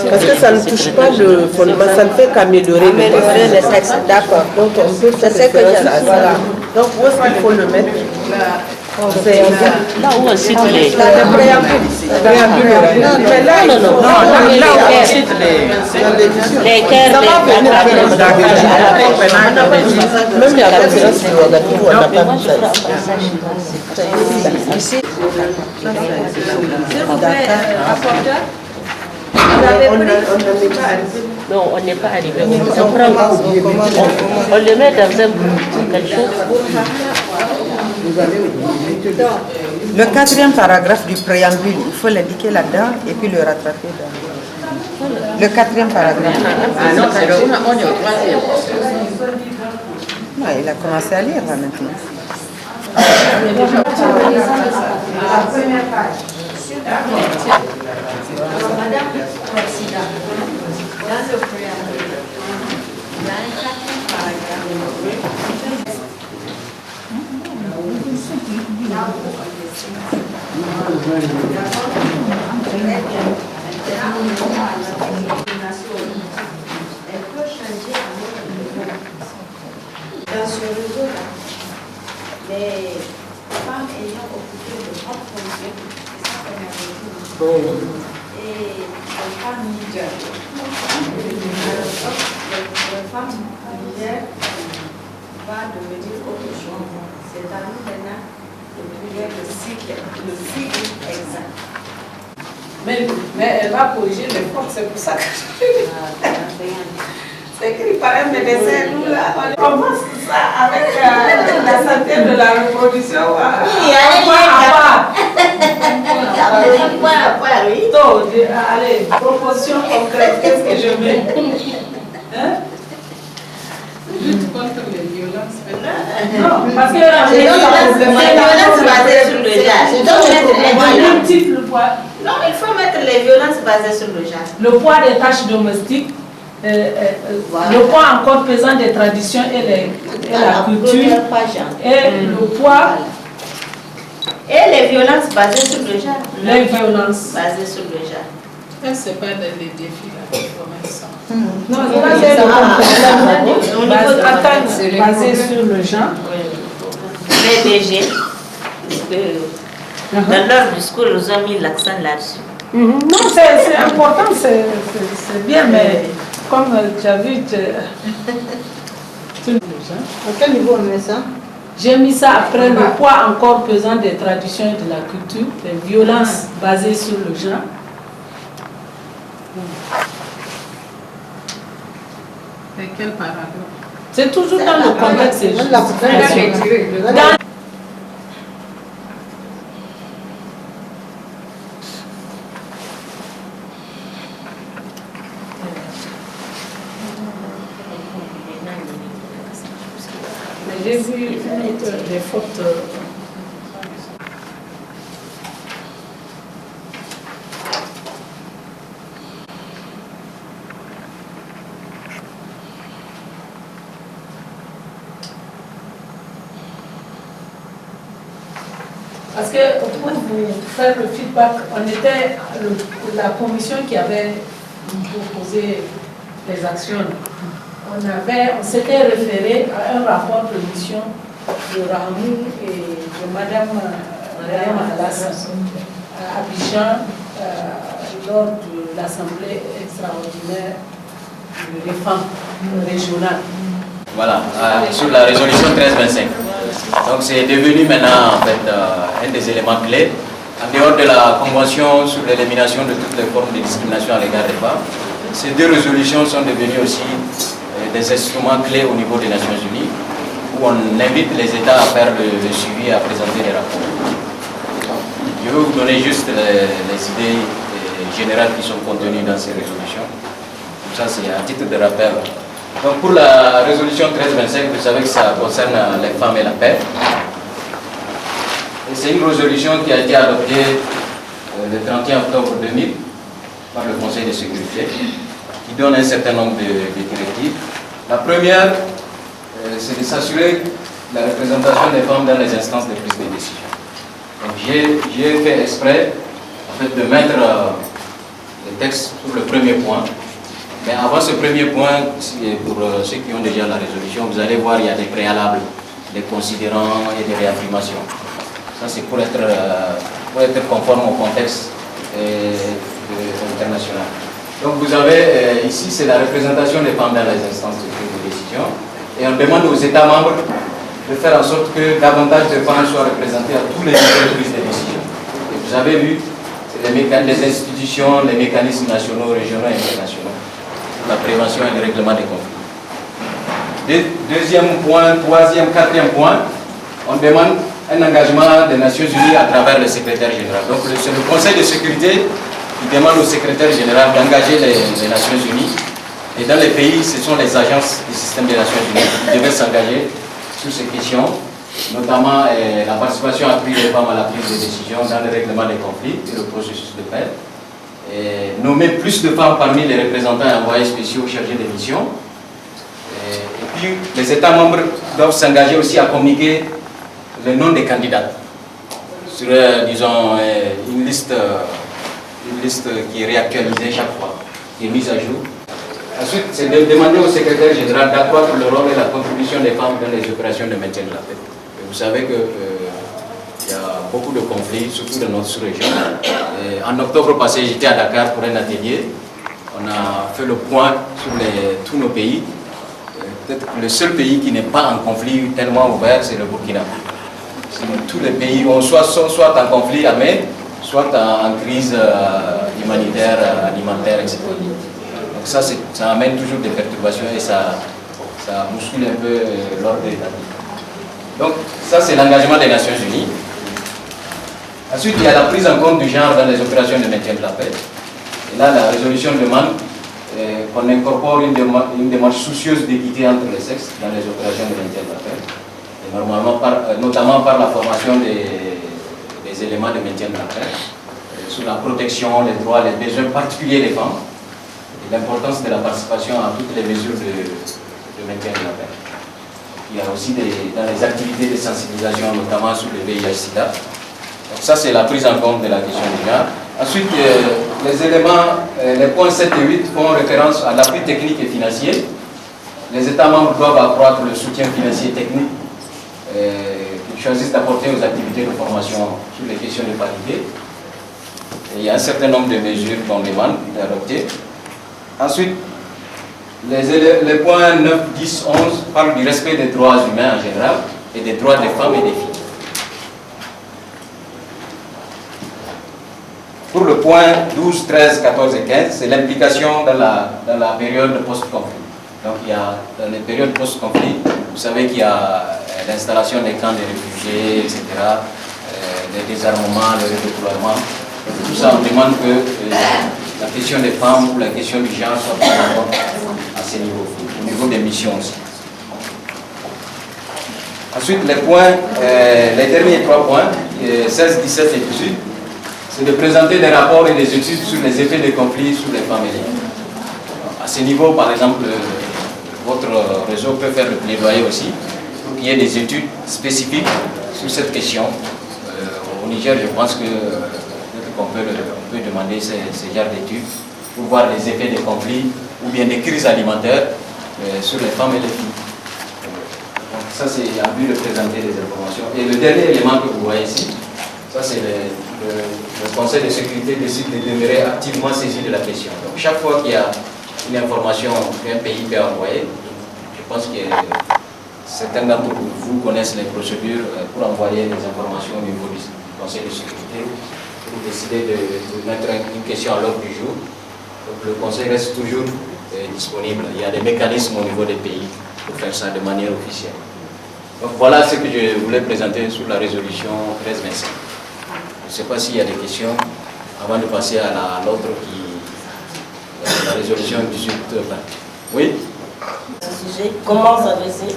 Parce que ça ne touche pas le fondement, ça ne fait qu'améliorer les textes. D'accord. Donc on peut faire référence à ça. Donc où est-ce qu'il faut le mettre? Là où on cite les... Non, mais là, là où on cite les cœurs, même il y a la référence du Ouagadougou, on n'a pas vu ça. Ici, s'il vous plaît, rapporteur, vous avez pris... Non, on n'est pas arrivé. On le met dans quelque chose. Le 4e paragraphe du préambule, il faut l'indiquer là-dedans et puis le rattraper dans... Le 4e paragraphe. Ah non, c'est on est au 3e. Ah, il a commencé à lire là maintenant. La première page. S'il vous plaît. Madame la Présidente, dans le préambule, il y a un quatrième paragraphe. Elle peut changer à notre niveau. Dans ce réseau-là, les femmes ayant occupé de grandes fonctions, c'est ça qu'on a dit, et les femmes leaders. Alors, les femmes leaders va devenir autre chose. C'est à nous maintenant de trouver le cycle exact. Mais elle va corriger les fautes, c'est pour ça que c'est écrit par un médecin. Nous, là, on commence ça avec la santé de la reproduction. Allez, proposition concrète, qu'est-ce que je mets? Lutte contre les violences. Non, parce que la violence basée sur le genre. Non, il faut mettre les violences basées sur le genre. Le poids des tâches domestiques, le poids encore pesant des traditions et la culture, et le poids. Et les violences basées sur le genre. Les violences basées sur le genre. Ce n'est pas des défis là, comme ça. Non, c'est basé sur le genre. Les DG, dans leur discours, ils ont mis l'accent là-dessus. Non, c'est important, c'est bien, mais comme tu as vu, à quel niveau on met ça? J'ai mis ça après le poids encore pesant des traditions et de la culture, les violences basées sur le genre. Et quel paragraphe? C'est toujours dans le contexte. J'ai vu des fautes. Parce que pour vous faire le feedback, on était la commission qui avait proposé les actions. On s'était référé à un rapport de mission de Ramou et de Madame Alas à Abidjan lors de l'Assemblée extraordinaire des femmes régionales. Voilà, sur la résolution 1325. Donc c'est devenu maintenant en fait, un des éléments clés. En dehors de la Convention sur l'élimination de toutes les formes de discrimination à l'égard des femmes, ces deux résolutions sont devenues aussi des instruments clés au niveau des Nations Unies, où on invite les États à faire le suivi et à présenter les rapports. Je vais vous donner juste les idées générales qui sont contenues dans ces résolutions. Tout ça, c'est à titre de rappel. Donc pour la résolution 1325, vous savez que ça concerne les femmes et la paix. Et c'est une résolution qui a été adoptée le 31 octobre 2000 par le Conseil de sécurité, qui donne un certain nombre de directives. La première, c'est de s'assurer la représentation des femmes dans les instances de prise de décision. Donc j'ai fait exprès en fait, de mettre le texte sur le premier point. Mais avant ce premier point, pour ceux qui ont déjà la résolution, vous allez voir il y a des préalables, des considérants et des réaffirmations. Ça c'est pour être conforme au contexte international. Donc vous avez ici, c'est la représentation des femmes dans les instances de prise de décision. Et on demande aux États membres de faire en sorte que davantage de femmes soient représentées à tous les niveaux de prise de décision. Et vous avez vu, c'est les institutions, les mécanismes nationaux, régionaux et internationaux, la prévention et le règlement des conflits. Deuxième point, troisième, quatrième point, on demande un engagement des Nations Unies à travers le secrétaire général. Donc c'est le Conseil de sécurité qui demande au secrétaire général d'engager les Nations Unies. Et dans les pays, ce sont les agences du système des Nations Unies qui devaient s'engager sur ces questions notamment la participation accrue des femmes à la prise de décision dans le règlement des conflits et le processus de paix. Nommer plus de femmes parmi les représentants et envoyés spéciaux chargés des missions. Et puis, les États membres doivent s'engager aussi à communiquer le nom des candidats sur, disons, une liste qui est réactualisée chaque fois, qui est mise à jour. Ensuite, c'est de demander au secrétaire général d'accroître le rôle et la contribution des femmes dans les opérations de maintien de la paix. Et vous savez que il y a beaucoup de conflits, surtout dans notre sous-région. En octobre passé, j'étais à Dakar pour un atelier. On a fait le point sur tous nos pays. Peut-être que le seul pays qui n'est pas en conflit tellement ouvert, c'est le Burkina. Sinon, tous les pays sont soit en conflit armé, soit en crise humanitaire, alimentaire, etc. Donc ça amène toujours des perturbations et ça bouscule un peu l'ordre établi. Donc ça, c'est l'engagement des Nations Unies. Ensuite, il y a la prise en compte du genre dans les opérations de maintien de la paix. Et là, la résolution demande qu'on incorpore une démarche soucieuse d'équité entre les sexes dans les opérations de maintien de la paix. Et normalement, notamment par la formation des éléments de maintien de la paix, sur la protection, les droits, les besoins particuliers des femmes, et l'importance de la participation à toutes les mesures de maintien de la paix. Il y a aussi dans les activités de sensibilisation, notamment sur le VIH-Sida. Donc ça, c'est la prise en compte de la question du genre. Ensuite, les éléments, les points 7 et 8 font référence à l'appui technique et financier. Les États membres doivent accroître le soutien financier et technique qu'ils choisissent d'apporter aux activités de formation sur les questions de parité. Et il y a un certain nombre de mesures qu'on demande d'adopter. Ensuite, les points 9, 10, 11 parlent du respect des droits humains en général et des droits des femmes et des filles. Pour le point 12, 13, 14 et 15, c'est l'implication dans la période post-conflit. Donc il y a dans les périodes post-conflit, vous savez qu'il y a l'installation des camps de réfugiés, etc., le désarmement, le redéploiement. Tout ça, on demande que la question des femmes ou la question du genre soit prise en compte à ce niveau, au niveau des missions aussi. Ensuite, les derniers 3 points, 16, 17 et 18, c'est de présenter des rapports et des études sur les effets des conflits sur les femmes et les filles. À ce niveau, par exemple, votre réseau peut faire le plaidoyer aussi pour qu'il y ait des études spécifiques sur cette question. Au Niger, je pense qu'on peut demander ce genre d'études pour voir les effets des conflits ou bien des crises alimentaires sur les femmes et les filles. Donc ça, c'est en but de présenter des informations. Et le dernier élément que vous voyez ici, ça c'est le Conseil de sécurité décide de demeurer activement saisi de la question. Donc chaque fois qu'il y a une information qu'un pays peut envoyer, je pense que certains d'entre vous connaissent les procédures pour envoyer des informations au niveau du Conseil de sécurité, pour décider de mettre une question à l'ordre du jour. Donc le Conseil reste toujours disponible. Il y a des mécanismes au niveau des pays pour faire ça de manière officielle. Donc voilà ce que je voulais présenter sur la résolution 1325. Je ne sais pas s'il y a des questions avant de passer à l'autre la résolution 1820. Oui? Ce sujet, comment s'adresser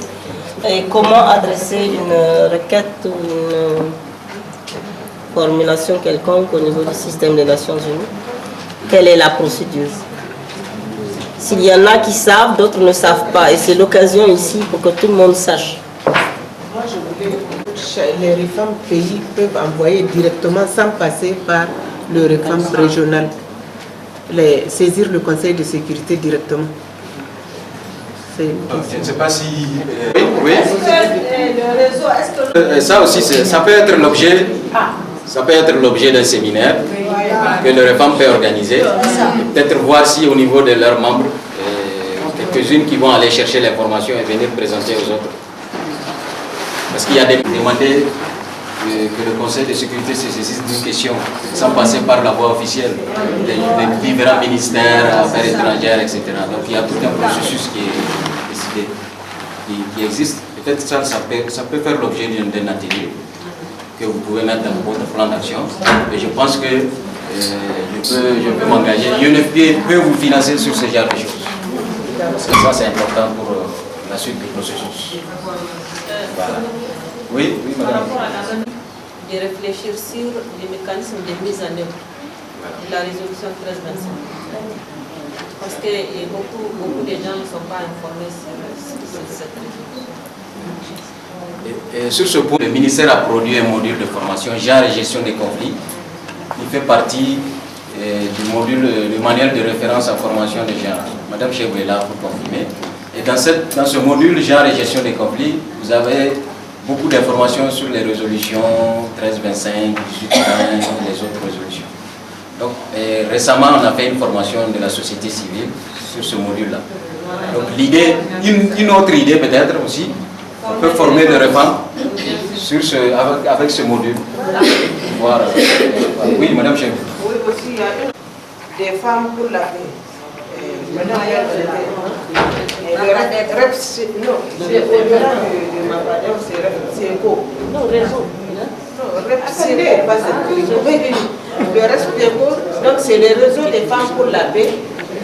et comment adresser une requête ou une formulation quelconque au niveau du système des Nations Unies? Quelle est la procédure? S'il y en a qui savent, d'autres ne savent pas. Et c'est l'occasion ici pour que tout le monde sache. Moi, je voulais les réformes pays peuvent envoyer directement sans passer par le réforme régional, saisir le Conseil de sécurité directement. Je ne sais pas si... oui. Ça aussi, ça peut être l'objet. Ça peut être l'objet d'un séminaire que le REFAM peut organiser. Peut-être voir si au niveau de leurs membres, quelques-unes qui vont aller chercher l'information et venir présenter aux autres. Parce qu'il y a demandé que le Conseil de sécurité se saisisse d'une question sans passer par la voie officielle, les différents ministères, affaires étrangères, etc. Donc il y a tout un processus qui est décidé, qui existe. Peut-être ça peut faire l'objet d'un atelier que vous pouvez mettre dans votre plan d'action. Et je pense que je peux m'engager. UNFPA peut vous financer sur ce genre de choses. Parce que ça, c'est important pour la la suite du processus. Voilà. Oui, oui, Par madame. rapport à de réfléchir sur les mécanismes de mise en œuvre de la résolution 1325. Parce que beaucoup de gens ne sont pas informés sur cette résolution. Et sur ce point, le ministère a produit un module de formation genre et gestion des conflits. Il fait partie du module, du manuel de référence en formation de genre. Madame Chebou est là pour confirmer. Et dans ce module genre et gestion des conflits, vous avez beaucoup d'informations sur les résolutions 1325, 1820 et les autres résolutions. Donc, récemment, on a fait une formation de la société civile sur ce module-là. Donc, l'idée, une autre idée peut-être aussi, on peut former le référent avec ce module. Voir, oui, madame Chebou. Oui, aussi, il y a des femmes pour la paix. Madame, non, c'est au-delà de ma madame, c'est éco. Non, réseau. Non, c'est pas le reste de l'éco, donc c'est le réseau des femmes pour la paix.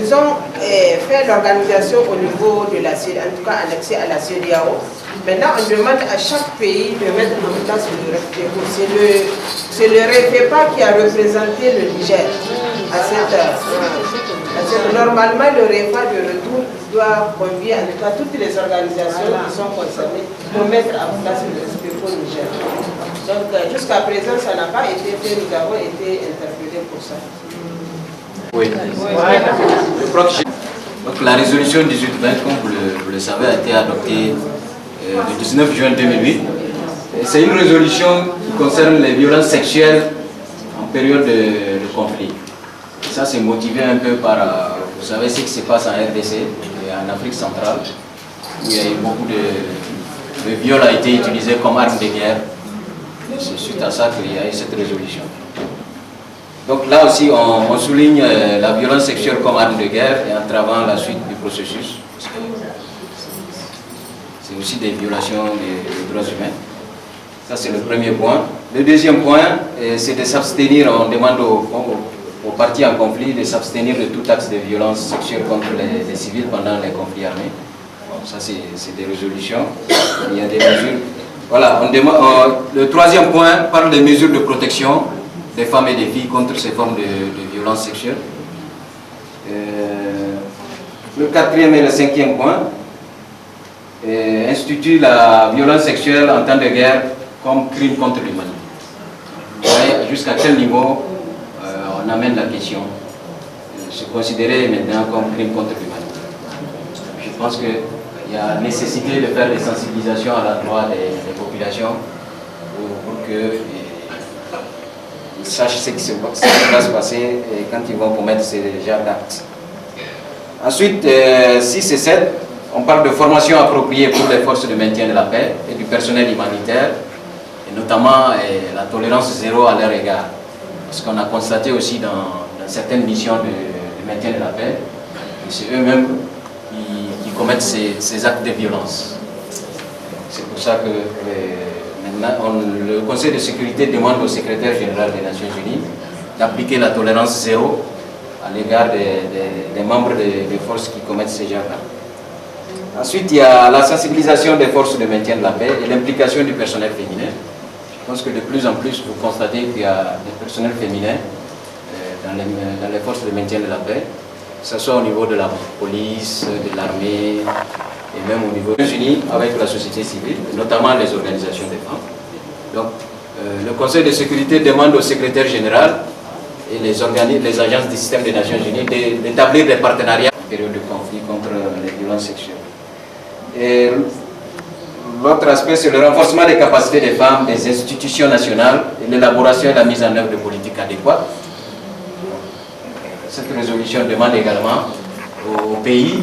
Ils ont fait l'organisation au niveau de la CEDEAO, en tout cas annexé à la CEDEAO. Maintenant, on demande à chaque pays de mettre en place le REFPECO. C'est le REFEPA qui a représenté le Niger à cette normalement, le REFA de retour doit convier en tout cas toutes les organisations qui sont concernées pour mettre en place le REFPECO au Niger. Donc, jusqu'à présent, ça n'a pas été fait. Nous avons été interpellés pour ça. Oui. Donc la résolution 1820, comme vous le savez, a été adoptée le 19 juin 2008. C'est une résolution qui concerne les violences sexuelles en période de conflit. Et ça, c'est motivé un peu par, vous savez, ce qui se passe en RDC et en Afrique centrale, où il y a eu beaucoup de viol a été utilisé comme arme de guerre. C'est suite à ça qu'il y a eu cette résolution. Donc là aussi, on souligne la violence sexuelle comme arme de guerre et entravant la suite du processus. C'est aussi des violations des droits humains. Ça, c'est le premier point. Le deuxième point, c'est de s'abstenir, on demande aux parties en conflit de s'abstenir de tout acte de violence sexuelle contre les civils pendant les conflits armés. Ça, c'est des résolutions. Il y a des mesures. Voilà, le troisième point parle des mesures de protection des femmes et des filles contre ces formes de violence sexuelle. Le quatrième et le cinquième point institue la violence sexuelle en temps de guerre comme crime contre l'humanité. Jusqu'à quel niveau on amène la question? C'est considéré maintenant comme crime contre l'humanité. Je pense qu'il y a nécessité de faire des sensibilisations à l'endroit des populations pour que sachent ce qui va se passer quand ils vont commettre ce genre d'actes. Ensuite, 6 et 7, on parle de formation appropriée pour les forces de maintien de la paix et du personnel humanitaire, et notamment la tolérance zéro à leur égard. Parce qu'on a constaté aussi dans certaines missions de maintien de la paix, que c'est eux-mêmes qui commettent ces actes de violence. C'est pour ça que le Conseil de sécurité demande au secrétaire général des Nations Unies d'appliquer la tolérance zéro à l'égard des membres des forces qui commettent ces genres-là. Ensuite, il y a la sensibilisation des forces de maintien de la paix et l'implication du personnel féminin. Je pense que de plus en plus, vous constatez qu'il y a des personnels féminins dans les forces de maintien de la paix, que ce soit au niveau de la police, de l'armée, et même au niveau des États-Unis avec la société civile, notamment les organisations des femmes. Donc, le Conseil de sécurité demande au secrétaire général et les agences du système des Nations Unies d'établir des partenariats en période de conflit contre les violences sexuelles. Et l'autre aspect, c'est le renforcement des capacités des femmes, des institutions nationales et l'élaboration et la mise en œuvre de politiques adéquates. Cette résolution demande également aux pays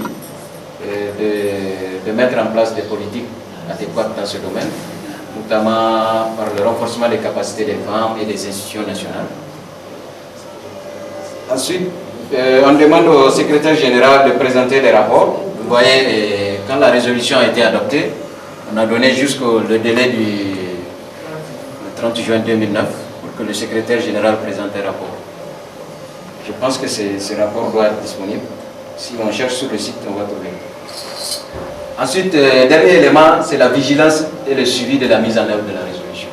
de mettre en place des politiques adéquates dans ce domaine, notamment par le renforcement des capacités des femmes et des institutions nationales. Ensuite, on demande au secrétaire général de présenter des rapports. Vous voyez, quand la résolution a été adoptée, on a donné jusqu'au délai du 30 juin 2009 pour que le secrétaire général présente un rapport. Je pense que ce rapport doit être disponible. Si on cherche sur le site, on va trouver. Ensuite, dernier élément, c'est la vigilance et le suivi de la mise en œuvre de la résolution.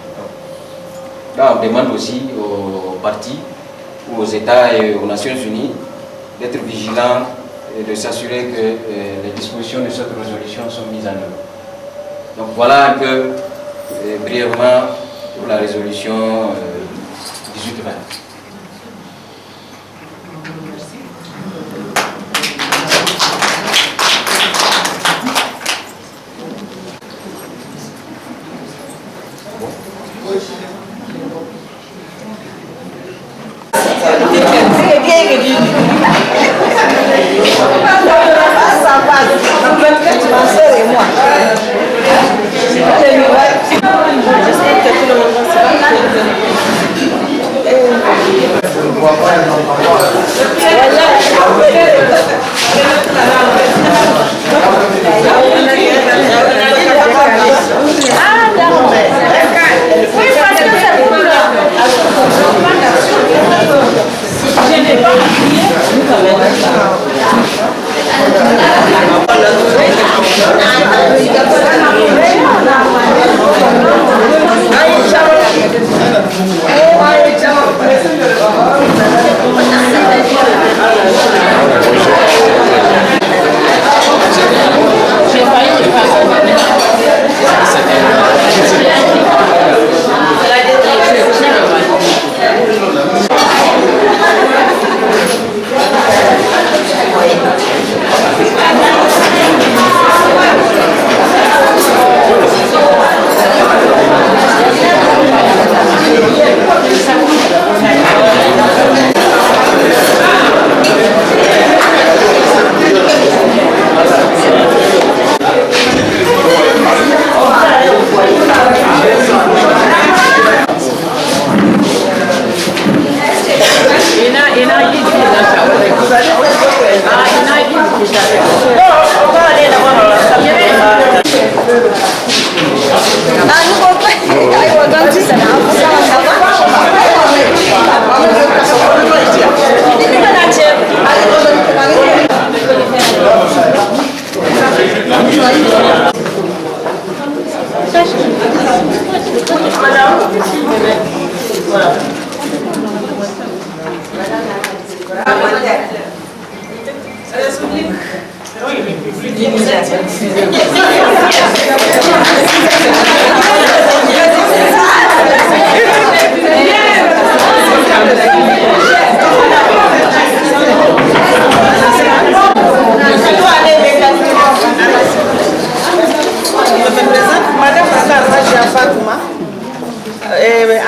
Là, on demande aussi aux partis, aux États et aux Nations Unies d'être vigilants et de s'assurer que les dispositions de cette résolution sont mises en œuvre. Donc voilà un peu brièvement pour la résolution 1820.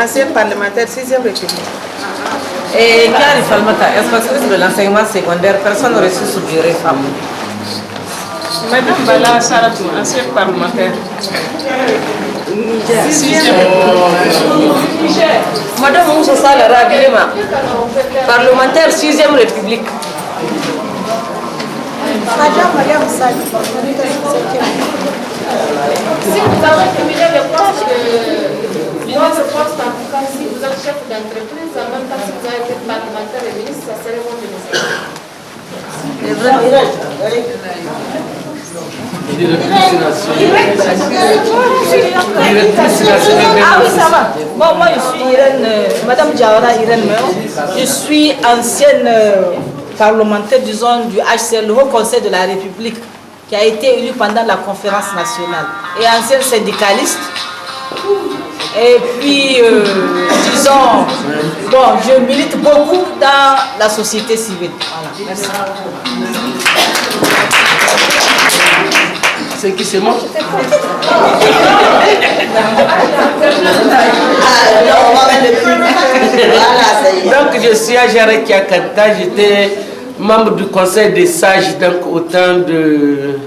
Ancienne parlementaire, 6e République. Et Pierre Falmata, inspectrice de l'enseignement secondaire, personne reçue sous durée femme. Madame Bala Saratou, ancienne parlementaire. Madame Moussa Sala Rabilema, parlementaire 6e République. Madame Mariam Sali, parlementaire 5e. Si vous avez terminé les postes votre poste, en tout cas, si vous êtes chef d'entreprise, en même temps, si vous avez été parlementaire et ministre, ça serait bon de le savoir. Ah oui, ça va. Bon, moi, je suis Irène, Madame Diawara Irène Meo. Je suis ancienne parlementaire, disons, du HCR, le Haut Conseil de la République, qui a été élu pendant la conférence nationale, et ancienne syndicaliste. Et puis, disons, bon, je milite beaucoup dans la société civile. Voilà, merci. C'est qui, c'est moi? Donc, je suis Ajara Kiakanta, j'étais membre du conseil des sages, donc au temps de,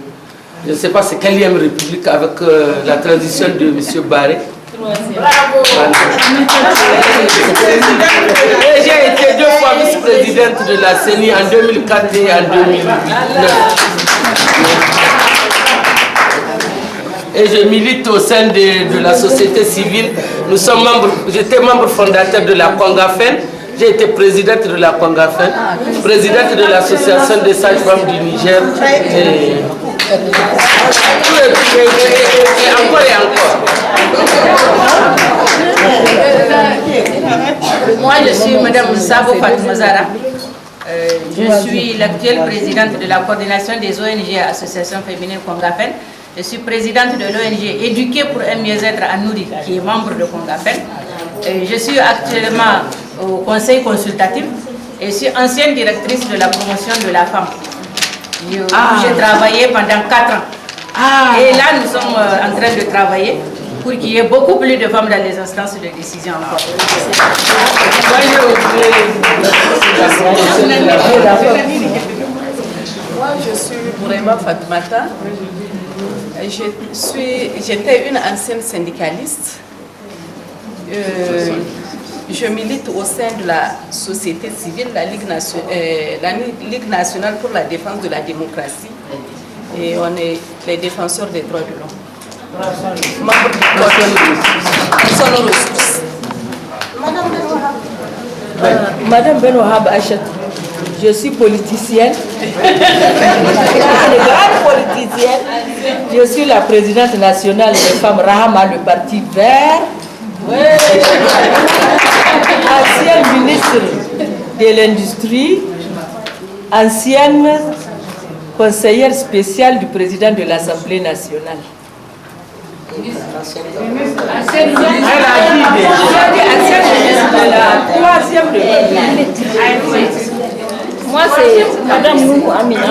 je ne sais pas c'est quelle république avec la transition de M. Barré. Bravo. Et j'ai été 2 fois vice-présidente de la CENI en 2004 et en 2009. Et je milite au sein de la société civile. Nous sommes membres, j'étais membre fondateur de la Congafen. J'ai été présidente de la Congafen, présidente de l'association des sages-femmes du Niger. encore et encore. Moi, je suis Mme Sabo Fatoumazara. Je suis l'actuelle présidente de la coordination des ONG et associations féminines Congafen. Je suis présidente de l'ONG Éduquer pour un mieux-être à Nouri, qui est membre de Congafen. Je suis actuellement au conseil consultatif et je suis ancienne directrice de la promotion de la femme. J'ai travaillé pendant 4 ans. Et là, nous sommes en train de travailler pour qu'il y ait beaucoup plus de femmes dans les instances de décision encore. Moi, je suis Bourema Fatoumata. J'étais une ancienne syndicaliste. Je milite au sein de la société civile, la Ligue nationale pour la défense de la démocratie. Et on est les défenseurs des droits de l'homme. Membre du corps de nos ressources. Madame Benohab Achet, je suis politicienne, une grande politicienne. Je suis la présidente nationale des femmes Rahama, le parti vert. Ancienne ministre de l'Industrie, ancienne conseillère spéciale du président de l'Assemblée nationale. Ancienne ministre de la troisième République. Moi, c'est Madame Nouhou Amina.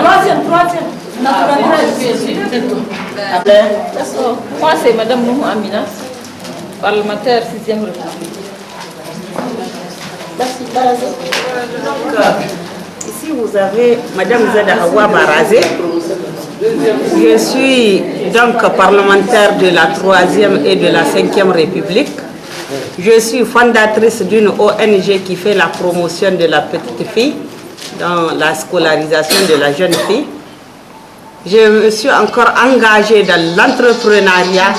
Moi, c'est Madame Nouhou Amina, parlementaire 6e République. Ici, vous avez Madame Zada Hawa Barazé. Je suis donc parlementaire de la 3e et de la 5e République. Je suis fondatrice d'une ONG qui fait la promotion de la petite fille dans la scolarisation de la jeune fille. Je me suis encore engagée dans l'entrepreneuriat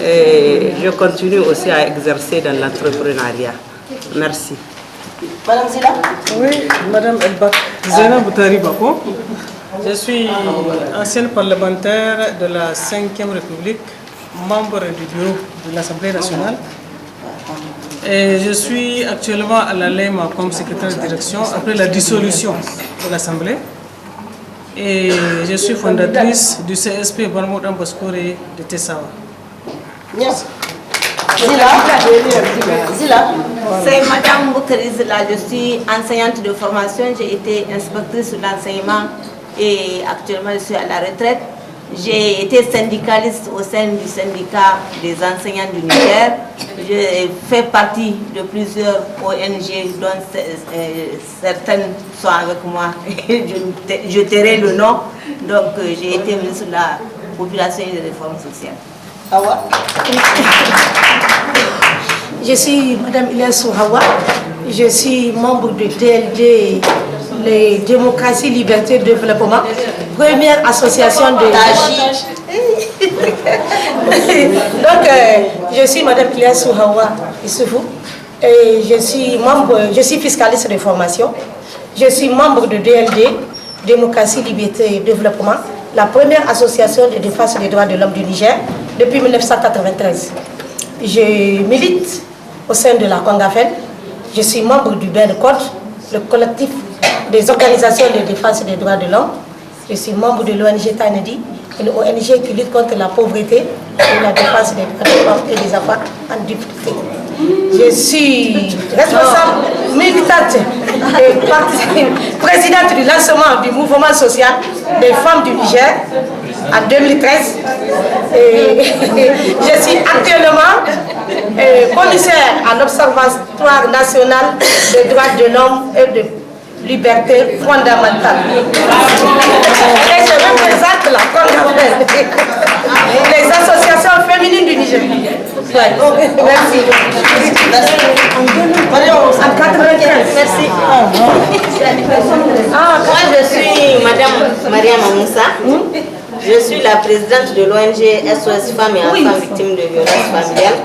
et je continue aussi à exercer dans l'entrepreneuriat. Merci. Madame Zila? Oui, Madame Elbak. Zena Boutari Bako. Je suis ancienne parlementaire de la 5e République, membre du bureau de l'Assemblée nationale. Et je suis actuellement à la LEMA comme secrétaire de direction après la dissolution de l'Assemblée. Et je suis fondatrice du CSP Barmoud Ambaskore de Tessawa. Yes. Zila, c'est Madame Boukari Zila, je suis enseignante de formation, j'ai été inspectrice de l'enseignement et actuellement je suis à la retraite. J'ai été syndicaliste au sein du syndicat des enseignants du Niger. Je fais partie de plusieurs ONG dont certaines sont avec moi. Je tairai le nom. Donc j'ai été ministre de la population et des réformes sociales. Hawa. Je suis Madame Ilyassou Hawa. Je suis membre de DLD, les démocraties, liberté, développement, première association de Donc, je suis Madame Ilyassou Hawa Issoufou et je suis fiscaliste de formation. Je suis membre de DLD, démocratie, liberté et développement, la première association de défense des droits de l'homme du Niger depuis 1993. Je milite au sein de la Congafen. Je suis membre du BENCODE, le collectif des organisations de défense des droits de l'homme. Je suis membre de l'ONG Tanedi, une ONG qui lutte contre la pauvreté et la défense des droits de l'homme et des enfants en difficulté. Je suis responsable militante et présidente du lancement du mouvement social des femmes du Niger en 2013. Et je suis actuellement commissaire à l'Observatoire national des droits de l'homme et de liberté fondamentale. Et je représente la Congafen, les associations féminines du Niger. Merci. En 95. Merci. Moi, je suis Madame Maria Mamoussa. Je suis la présidente de l'ONG SOS Femmes et Enfants Victimes de violences familiales.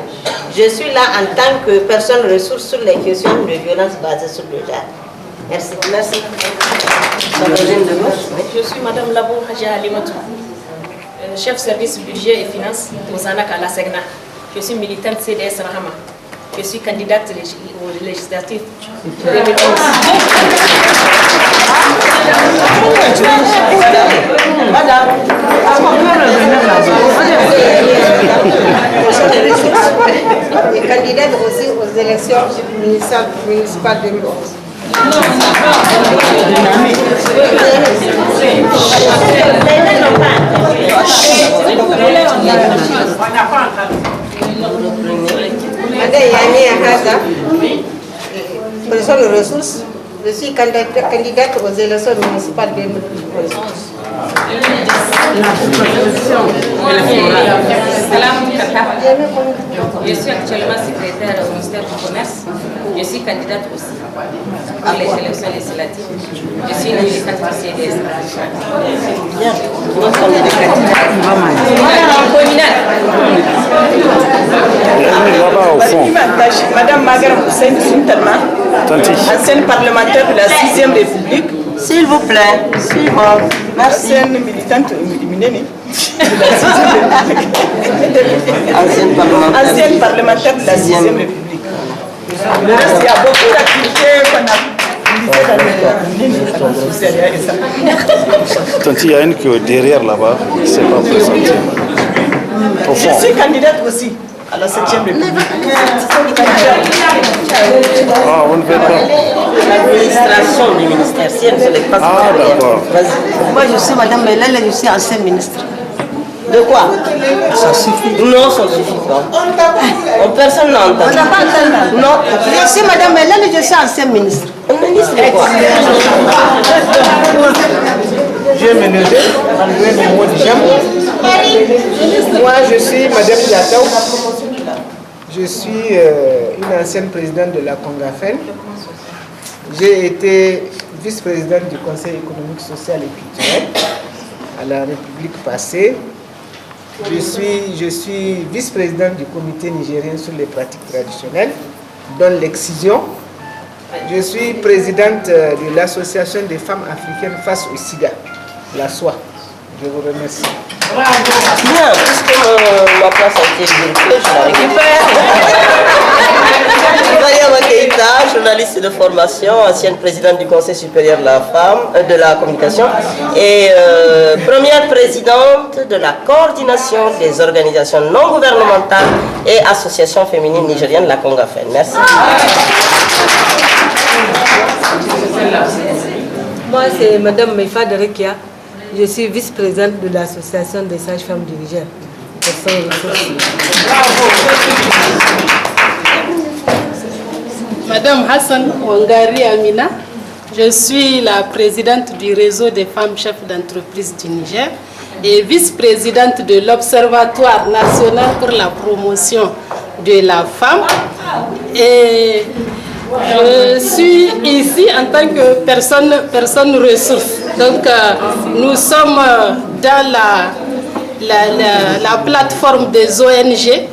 Je suis là en tant que personne ressource sur les questions de violences basées sur le genre. Merci. Merci. Je suis Madame Labo Hadja Halimatou, chef service budget et finances au ZANAC à la SEGNA. Je suis militante CDS Rahama. Je suis candidate aux législatives 2011. Et candidate aussi aux élections municipales 2011. Personne de ressources. Je suis candidate aux élections municipales 2011. Je suis actuellement secrétaire au ministère du Commerce. Je suis candidate aussi pour les élections législatives. Je suis une militante du CDS. Bien. Madame Margaret Hussein Suntalma, ancienne parlementaire de la 6e République. S'il vous plaît, suivant. Merci. Ancienne militante Mineni. Ancienne parlementaire de la 6e République. Le reste, il y a beaucoup d'activités qu'on a. Tanti, il y a une qui est derrière là-bas, c'est pas présenté. Je suis candidate aussi à la 7e République. Ah, on ne veut pas. L'administration du ministère, si elle ne se les passe pas. Ah, d'accord. Moi, je suis Madame Melele, je suis ancienne ministre. De quoi? Ça suffit. Non, ça ne suffit pas. Personne n'a entendu. On n'a pas entendu. Non. Je suis Madame Melele, je suis ancienne ministre. Ministre de quoi? Je vais me lever, enlever mes mots de jambe. Moi, je suis Madame Diataou. Je suis une ancienne présidente de la Congafen. J'ai été vice-présidente du Conseil économique, social et culturel à la République passée. Je suis vice-présidente du comité nigérien sur les pratiques traditionnelles, dont l'excision. Je suis présidente de l'association des femmes africaines face au sida, la SOA. Je vous remercie. Bien, puisque ma place a été vérifiée, je la récupère. Mariama Keïta, journaliste de formation, ancienne présidente du Conseil supérieur de la femme, de la communication et première présidente de la coordination des organisations non gouvernementales et associations féminines nigériennes, la Congafen. Merci. Moi, c'est Mme Meifa Derekia. Je suis vice-présidente de l'association des sages-femmes du Niger. Madame Hassan Wangari Amina, je suis la présidente du réseau des femmes chefs d'entreprise du Niger et vice-présidente de l'Observatoire national pour la promotion de la femme. Et je suis ici en tant que personne ressource. Donc nous sommes dans la plateforme des ONG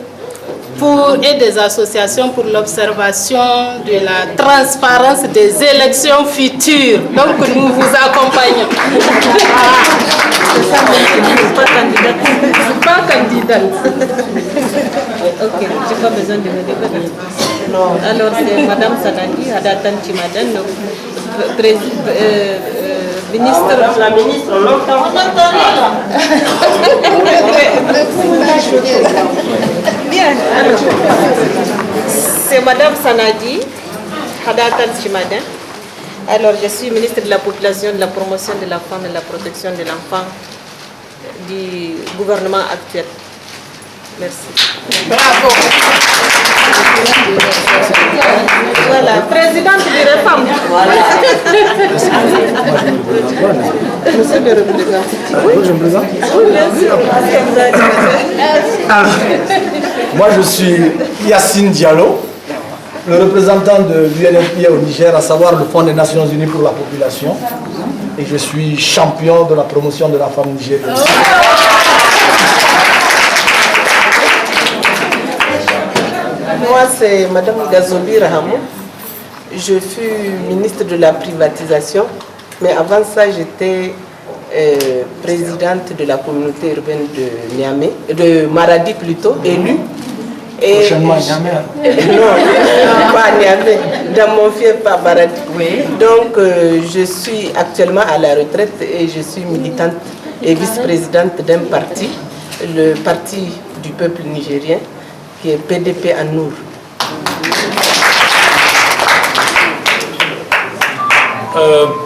et des associations pour l'observation de la transparence des élections futures. Donc nous vous accompagnons. Je ne suis pas candidate. Ok, je n'ai pas besoin de me découvrir. Alors c'est Mme Sanadi, Adatan Chimadan, ministre. La ministre, on l'entend. Bien, alors, c'est Mme Sanadi, Hadatan Chimadan. Alors, je suis ministre de la Population, de la Promotion de la Femme et de la Protection de l'Enfant du gouvernement actuel. Merci. Bravo. Voilà, présidente du REFAM. Monsieur le représentant. Oui, bien sûr. Moi, je suis Yacine Diallo, le représentant de l'UNFPA au Niger, à savoir le Fonds des Nations Unies pour la population. Et je suis champion de la promotion de la femme nigérienne. Moi, c'est Mme Gazobi Rahamou. je fus ministre de la privatisation, mais avant ça, j'étais présidente de la communauté urbaine de Niamey, de Maradi plutôt, élue. Prochainement, Niamey. Non, pas Niamey, dans mon fief, pas Maradi. Donc, je suis actuellement à la retraite et je suis militante et vice-présidente d'un parti, le Parti du peuple nigérien, qui est PDP An-Nour.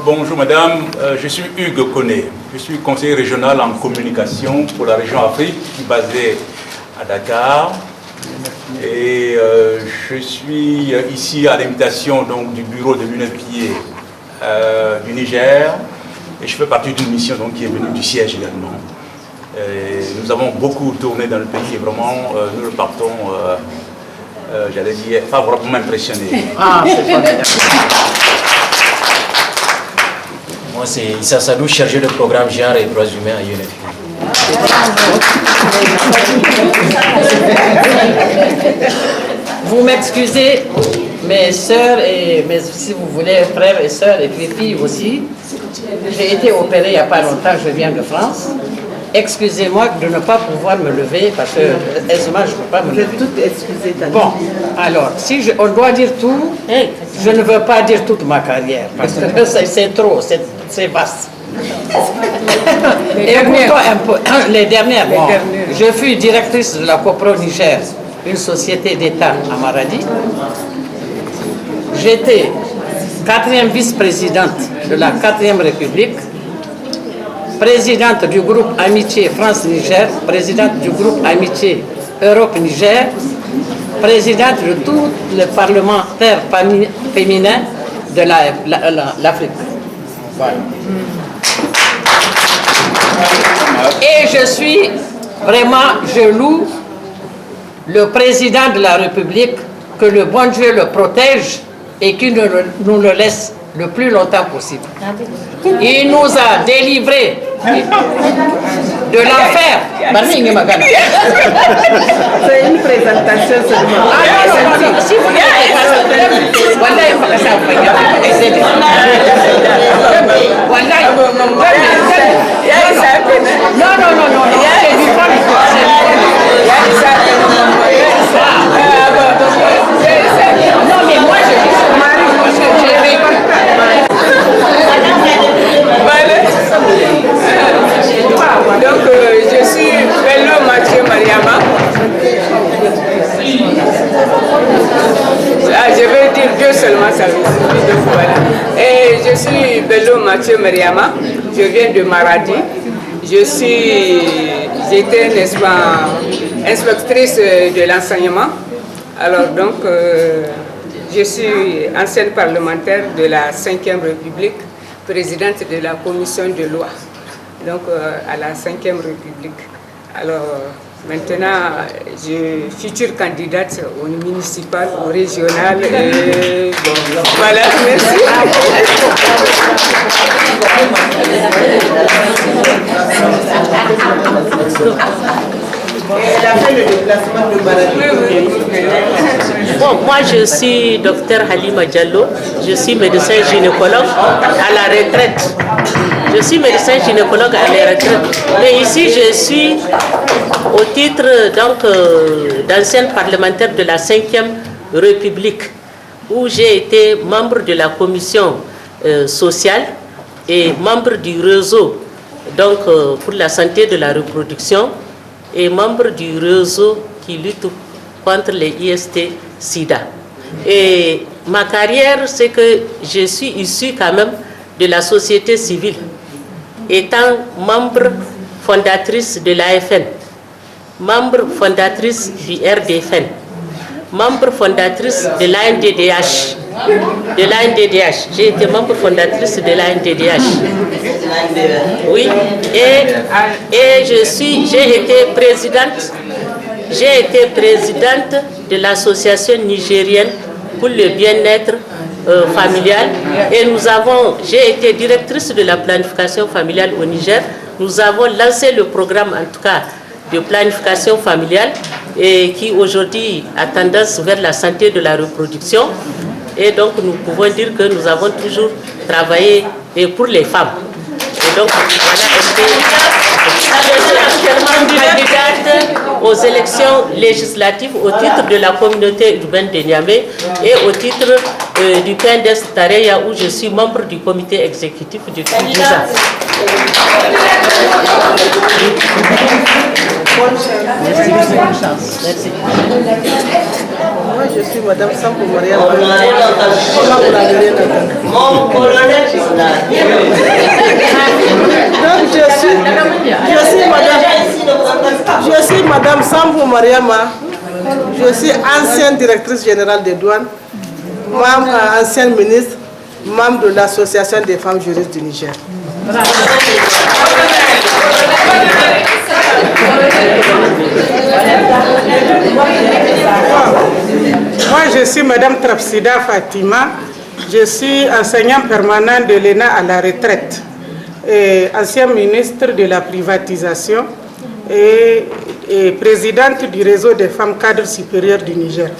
Bonjour madame, je suis Hugues Koné, je suis conseiller régional en communication pour la région Afrique, basé à Dakar. Et je suis ici à l'invitation du bureau de l'UNFPA du Niger. Et je fais partie d'une mission qui est venue du siège également. Et nous avons beaucoup tourné dans le pays et vraiment nous repartons, j'allais dire, favorablement impressionnés. Ah, c'est pas bien. Moi, c'est Issa Sadou, chargé de programme genre et droits humains à UNFPA. Vous m'excusez, mes sœurs et si vous voulez, frères et sœurs et puis filles aussi. J'ai été opérée il n'y a pas longtemps, je viens de France. Excusez-moi de ne pas pouvoir me lever parce que aisément je ne peux pas me lever. Je tout excusé. Bon, alors, si on doit dire tout, je ne veux pas dire toute ma carrière parce que c'est trop, c'est vaste. Écoutons un peu, les dernières. Bon, je fus directrice de la Copro Niger, une société d'État à Maradi. J'étais 4e vice-présidente de la 4e République, présidente du groupe Amitié France-Niger, présidente du groupe Amitié Europe-Niger, présidente de tous les parlementaires féminins de l'Afrique. Voilà. Et je suis vraiment, je loue le président de la République, que le bon Dieu le protège et qu'il nous le laisse le plus longtemps possible. Il nous a délivrés de l'enfer. C'est une présentation seulement. Ah non, non, non, si vous non, mais moi je dis parce que j'ai vécu. Donc, je suis Bello Mathieu Mariama. Je vais dire deux seulement, ça me suffit. Voilà. Et je suis Bello Mathieu Mariama. Je viens de Maradi. J'étais, n'est-ce pas, inspectrice de l'enseignement. Alors donc, je suis ancienne parlementaire de la 5e République, présidente de la commission de loi, donc à la 5e République. Alors maintenant, je suis future candidate au municipal, au régional. Et bon, voilà, merci. Elle a fait le déplacement de Maradi. Bon, moi je suis docteur Halima Diallo, je suis médecin gynécologue à la retraite. Je suis médecin gynécologue à la retraite. Mais ici je suis au titre d'ancienne parlementaire de la 5e République, où j'ai été membre de la commission sociale et membre du réseau pour la santé de la reproduction et membre du réseau qui lutte contre les IST-SIDA. Et ma carrière, c'est que je suis issue quand même de la société civile, étant membre fondatrice de l'AFN, membre fondatrice du RDFN, membre fondatrice de l'ANDDH. J'ai été membre fondatrice de l'ANDDH. Oui, et j'ai été présidente de l'association nigérienne pour le bien-être familial. Et j'ai été directrice de la planification familiale au Niger. Nous avons lancé le programme, en tout cas, de planification familiale et qui aujourd'hui a tendance vers la santé de la reproduction. Et donc nous pouvons dire que nous avons toujours travaillé pour les femmes. Et donc voilà un peu. Je suis actuellement candidate aux élections législatives au titre de la communauté urbaine de Niamey et au titre du PNDS Tareya où je suis membre du comité exécutif du CUDISA. Merci. Moi, je suis Madame Sampo Mariam. Mon colonel Donc, je suis Madame Sampo Mariama. Je suis ancienne directrice générale des douanes, ancienne ministre, membre de l'Association des femmes juristes du Niger. Moi, je suis Madame Trapsida Fatima. Je suis enseignante permanente de l'ENA à la retraite, et ancienne ministre de la privatisation et présidente du réseau des femmes cadres supérieures du Niger.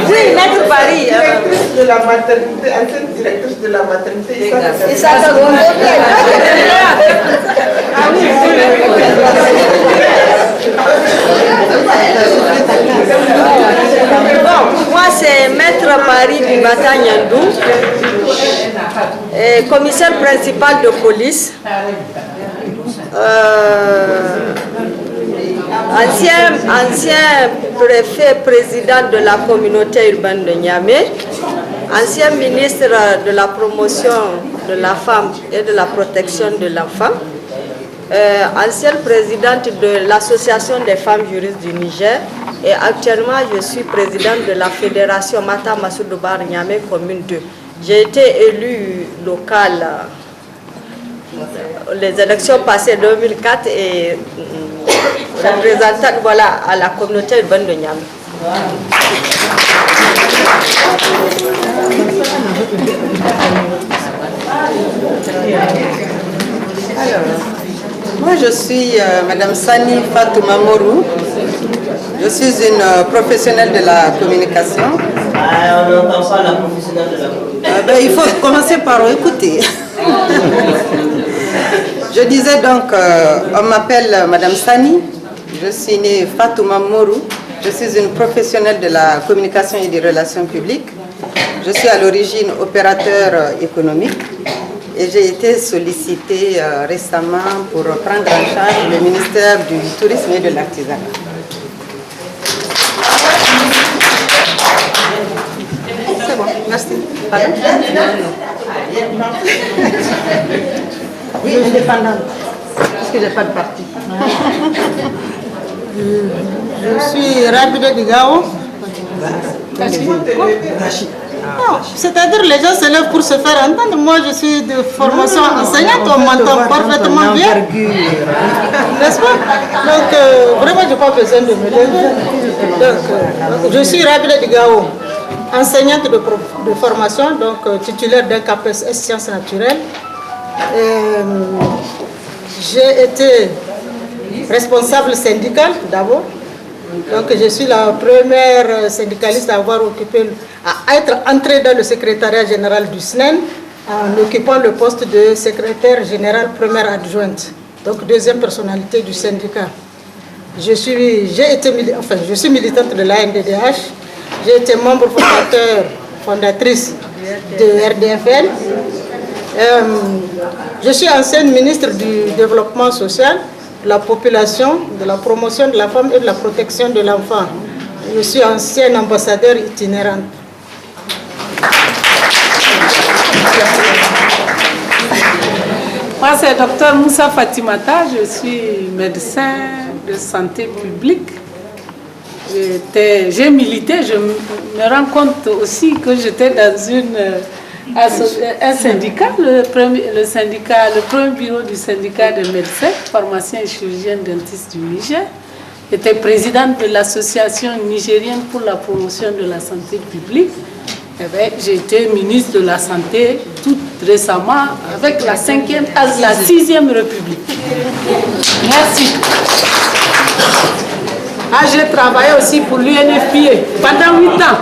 Oui, Maître Paris. Directrice de la maternité, ancienne directrice de la maternité. Moi, c'est Maître Paris du Batanyandou, commissaire principal de police, ancien préfet président de la communauté urbaine de Niamey, ancien ministre de la promotion de la femme et de la protection de l'enfant, ancienne présidente de l'association des femmes juristes du Niger et actuellement je suis présidente de la fédération Mata Massoudoubar Niamey commune 2. J'ai été élue locale les élections passées 2004 et représentante à la communauté urbaine de Niamey. Alors, moi je suis Madame Sani Fatouma Morou. Je suis une professionnelle de la communication. On n'entend pas la professionnelle de la communication. Il faut commencer par écouter. Je disais donc, on m'appelle Madame Sani. Je suis née Fatouma Morou. Je suis une professionnelle de la communication et des relations publiques. Je suis à l'origine opérateur économique et j'ai été sollicitée récemment pour prendre en charge le ministère du Tourisme et de l'Artisanat. C'est bon, merci. Pardon? Oui, indépendante, parce que je n'ai pas de parti. Je suis Rabide Digao. Non, c'est-à-dire les gens se lèvent pour se faire entendre. Moi, je suis de formation enseignante, on m'entend parfaitement bien. N'est-ce pas? Donc, vraiment, je n'ai pas besoin de me lever. Donc, je suis Rabide Digao, enseignante de formation, donc titulaire d'un CAPES Sciences naturelles. J'ai été responsable syndical d'abord. Donc je suis la première syndicaliste à être entrée dans le secrétariat général du SNEN en occupant le poste de secrétaire général première adjointe, donc deuxième personnalité du syndicat. Je suis militante de l'ANDDH, j'ai été membre fondatrice de RDFL. Je suis ancienne ministre du développement social, de la population, de la promotion de la femme et de la protection de l'enfant. Je suis ancienne ambassadeur itinérante. Moi, c'est Dr Moussa Fatimata, je suis médecin de santé publique. J'ai milité, je me rends compte aussi que j'étais dans un syndicat, le premier bureau du syndicat des médecins, pharmaciens et chirurgiens dentistes du Niger. J'étais présidente de l'association nigérienne pour la promotion de la santé publique J'ai été ministre de la Santé tout récemment avec la 6e République. Merci. J'ai travaillé aussi pour l'UNFPA pendant 8 ans.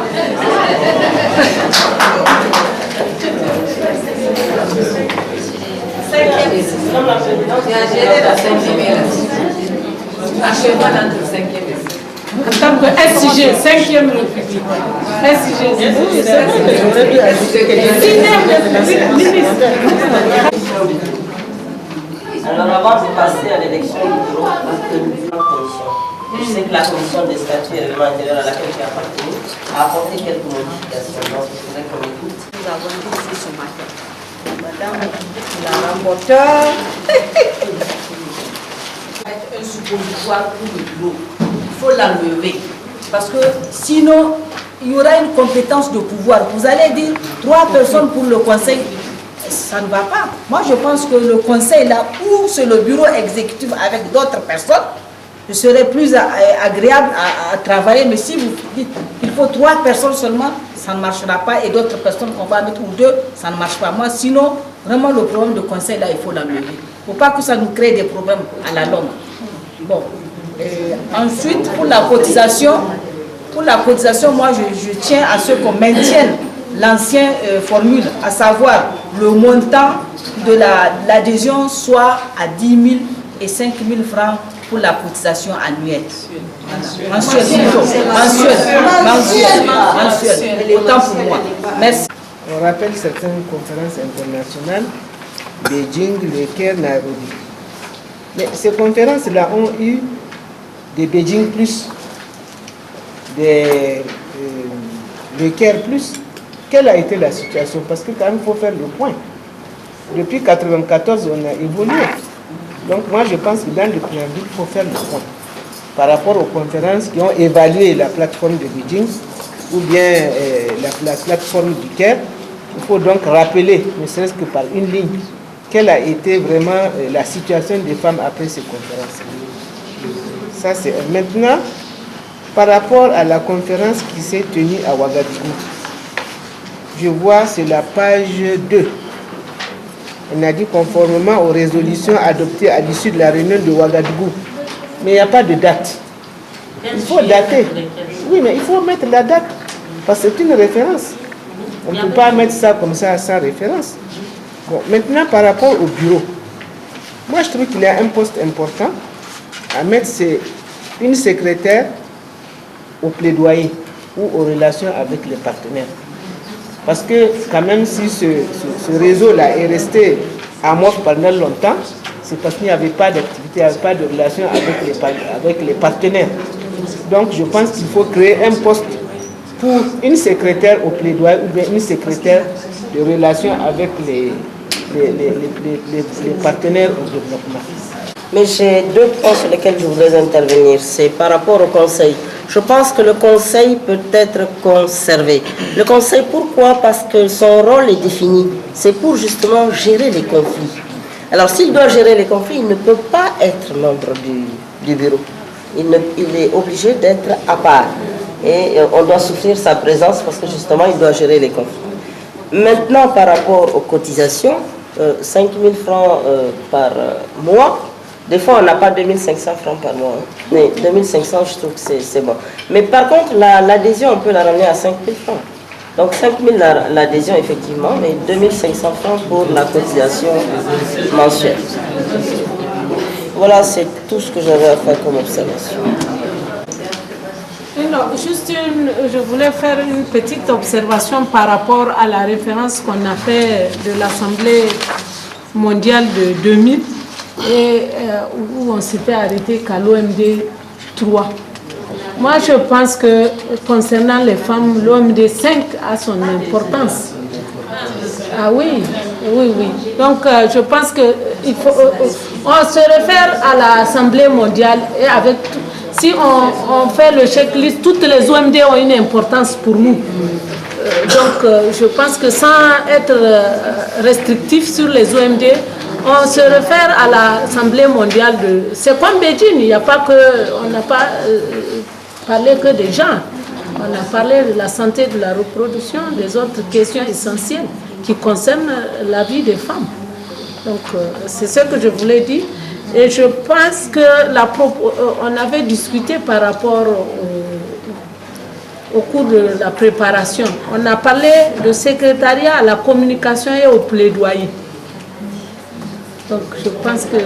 En tant que SIG, 5e République. Alors avant de passer à l'élection du bureau, je sais que la commission des statuts et règlements intérieurs à laquelle j'ai appartenu a apporté quelques modifications. Donc il faudrait qu'on écoute. Nous avons dit ici ce matin, Madame la rapporteure, un suppositoire pour le bureau. Il faut l'enlever. Parce que sinon, il y aura une compétence de pouvoir. Vous allez dire 3 personnes pour le conseil. Ça ne va pas. Moi, je pense que le conseil, là où c'est le bureau exécutif avec d'autres personnes, ce serait plus agréable à travailler. Mais si vous dites qu'il faut 3 personnes seulement, ça ne marchera pas. Et d'autres personnes qu'on va mettre, ou 2, ça ne marche pas. Moi, sinon, vraiment, le problème de conseil, là, il faut l'enlever. Il ne faut pas que ça nous crée des problèmes à la longue. Bon. Et ensuite, pour la cotisation, moi, je tiens à ce qu'on maintienne l'ancienne formule, à savoir le montant de l'adhésion soit à 10 000 et 5 000 francs pour la cotisation annuelle. Mensuelle. Autant pour moi. Merci. On rappelle certaines conférences internationales, Beijing, le Caire, Nairobi. Mais ces conférences-là ont eu des Beijing plus, des le Caire plus. Quelle a été la situation? Parce que quand même, il faut faire le point. Depuis 1994, on a évolué. Donc moi, je pense que dans le préambule, il faut faire le point. Par rapport aux conférences qui ont évalué la plateforme de Beijing ou bien la plateforme du Caire, il faut donc rappeler, ne serait-ce que par une ligne, quelle a été vraiment la situation des femmes après ces conférences. Ça, c'est maintenant, par rapport à la conférence qui s'est tenue à Ouagadougou. Je vois, c'est la page 2. On a dit conformément aux résolutions adoptées à l'issue de la réunion de Ouagadougou. Mais il n'y a pas de date. Il faut dater. Oui, mais il faut mettre la date. Parce que c'est une référence. On ne peut pas mettre ça comme ça sans référence. Bon, maintenant, par rapport au bureau. Moi, je trouve qu'il y a un poste important à mettre, c'est une secrétaire au plaidoyer ou aux relations avec les partenaires. Parce que quand même, si ce réseau-là est resté amorphe pendant longtemps, c'est parce qu'il n'y avait pas d'activité, il n'y avait pas de relation avec les partenaires. Donc je pense qu'il faut créer un poste pour une secrétaire au plaidoyer ou bien une secrétaire de relation avec les partenaires au développement. Mais j'ai 2 points sur lesquels je voudrais intervenir. C'est par rapport au conseil. Je pense que le conseil peut être conservé. Le conseil, pourquoi? Parce que son rôle est défini. C'est pour justement gérer les conflits. Alors s'il doit gérer les conflits, il ne peut pas être membre du bureau. Il est obligé d'être à part. Et on doit souffrir sa présence parce que justement, il doit gérer les conflits. Maintenant, par rapport aux cotisations, 5 000 francs par mois, des fois, on n'a pas 2500 francs par mois. Mais 2500, je trouve que c'est bon. Mais par contre, l'adhésion, on peut la ramener à 5000 francs. Donc 5000 l'adhésion, effectivement, mais 2500 francs pour la cotisation mensuelle. Voilà, c'est tout ce que j'avais à faire comme observation. Non, juste je voulais faire une petite observation par rapport à la référence qu'on a fait de l'Assemblée mondiale de 2000 et où on s'était arrêté qu'à l'OMD 3. Moi, je pense que concernant les femmes, l'OMD 5 a son importance. Ah oui, oui, oui. Donc, je pense qu'il faut... on se réfère à l'Assemblée mondiale et avec... Si on fait le checklist, toutes les OMD ont une importance pour nous. Donc, je pense que sans être restrictif sur les OMD, on se réfère à l'Assemblée mondiale de... C'est comme Beijing, il n'y a pas que... On n'a pas parlé que des gens. On a parlé de la santé de la reproduction, des autres questions essentielles qui concernent la vie des femmes. Donc, c'est ce que je voulais dire. Et je pense que on avait discuté par rapport au cours de la préparation. On a parlé de secrétariat à la communication et au plaidoyer. Donc, je pense que...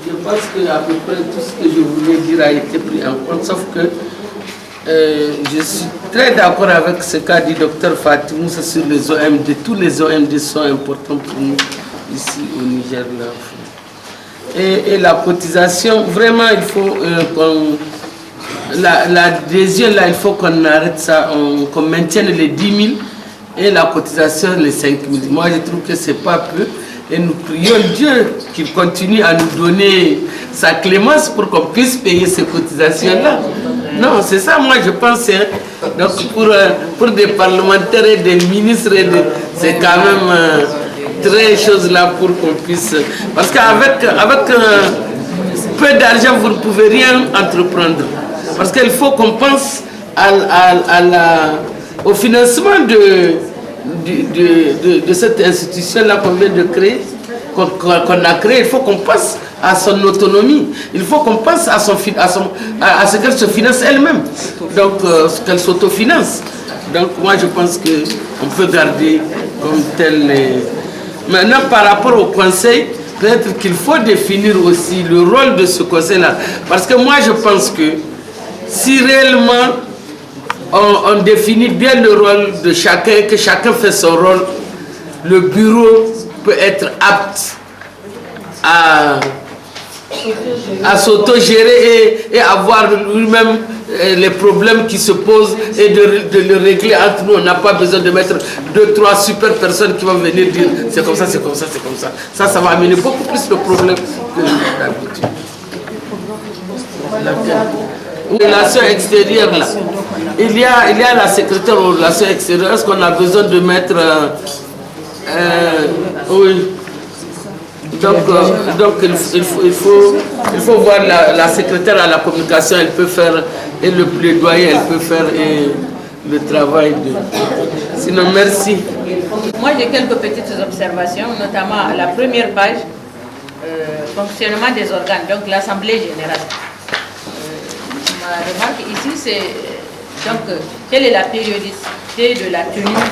Je pense qu'à peu près tout ce que je voulais dire a été pris en compte, sauf que je suis très d'accord avec ce qu'a dit Dr Fatimoussa sur les OMD. Tous les OMD sont importants pour nous ici au Niger. Et la cotisation, vraiment, il faut l'adhésion, là, il faut qu'on arrête ça, qu'on maintienne les 10 000 et la cotisation, les 5 000. Moi, je trouve que ce n'est pas peu. Et nous prions Dieu qu'il continue à nous donner sa clémence pour qu'on puisse payer ces cotisations-là. Non, c'est ça, moi, je pense. Hein. Donc, pour des parlementaires et des ministres, c'est quand même très chose là pour qu'on puisse... Parce qu'avec peu d'argent, vous ne pouvez rien entreprendre. Parce qu'il faut qu'on pense au financement de cette institution-là qu'on vient de créer, qu'on a créé. Il faut qu'on pense à son autonomie. Il faut qu'on pense à ce qu'elle se finance elle-même. Donc, qu'elle s'autofinance. Donc, moi, je pense qu'on peut garder comme tel... Maintenant, par rapport au conseil, peut-être qu'il faut définir aussi le rôle de ce conseil-là. Parce que moi, je pense que si réellement on définit bien le rôle de chacun, que chacun fait son rôle, le bureau peut être apte à s'autogérer et avoir lui-même les problèmes qui se posent et de le régler entre nous. On n'a pas besoin de mettre 2, 3 super personnes qui vont venir dire c'est comme ça, c'est comme ça, c'est comme ça. Ça va amener beaucoup plus de problèmes que d'habitude. Relations extérieures, là. Il y a la secrétaire aux relations extérieures. Est-ce qu'on a besoin de mettre... oui. Donc il faut voir la secrétaire à la communication, elle peut faire, et le plaidoyer, elle peut faire et le travail de... Sinon, merci. Moi, j'ai quelques petites observations, notamment à la première page, fonctionnement des organes, donc l'Assemblée générale. Ma remarque ici, c'est donc quelle est la périodicité de la tenue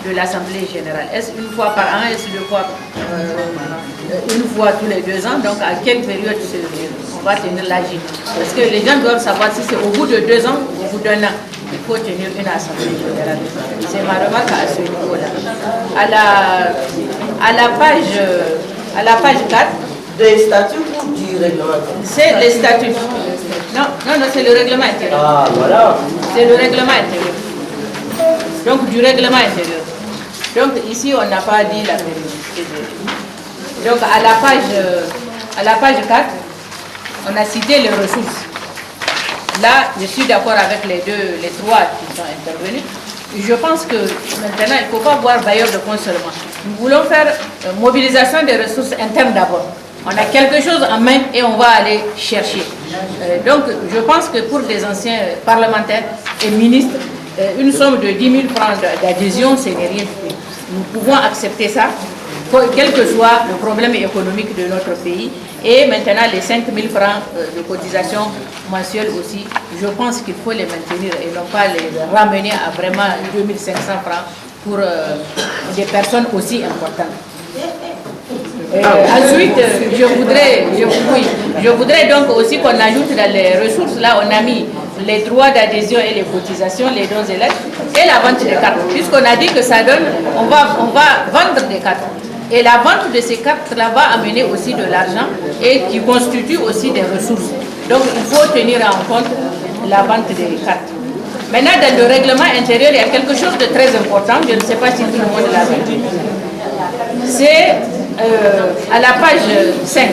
de l'Assemblée générale? Est-ce une fois par an, est-ce 2 fois, une fois tous les 2 ans? Donc à quelle période on va tenir l'AG? Parce que les gens doivent savoir si c'est au bout de 2 ans ou au bout d'1 an. Il faut tenir une Assemblée générale. C'est ma remarque à ce niveau-là. À la page 4, des statuts ou du règlement? C'est les statuts. Non, c'est le règlement intérieur. Ah, voilà. C'est le règlement intérieur. Donc, du règlement intérieur. Donc, ici, on n'a pas dit la périodicité. Donc, à la page 4, on a cité les ressources. Là, je suis d'accord avec les 3 qui sont intervenus. Je pense que maintenant, il ne faut pas voir bailleur de fonds seulement. Nous voulons faire mobilisation des ressources internes d'abord. On a quelque chose en main et on va aller chercher. Donc, je pense que pour des anciens parlementaires et ministres, une somme de 10 000 francs d'adhésion, ce n'est rien. Nous pouvons accepter ça, quel que soit le problème économique de notre pays. Et maintenant, les 5 000 francs de cotisation mensuelle aussi, je pense qu'il faut les maintenir et non pas les ramener à vraiment 2 500 francs pour des personnes aussi importantes. Ensuite, je voudrais donc aussi qu'on ajoute dans les ressources, là on a mis les droits d'adhésion et les cotisations, les dons et lettres, et la vente des cartes. Puisqu'on a dit que ça donne, on va vendre des cartes. Et la vente de ces cartes-là va amener aussi de l'argent et qui constitue aussi des ressources. Donc il faut tenir en compte la vente des cartes. Maintenant, dans le règlement intérieur, il y a quelque chose de très important, je ne sais pas si tout le monde l'a vu. C'est à la page 5.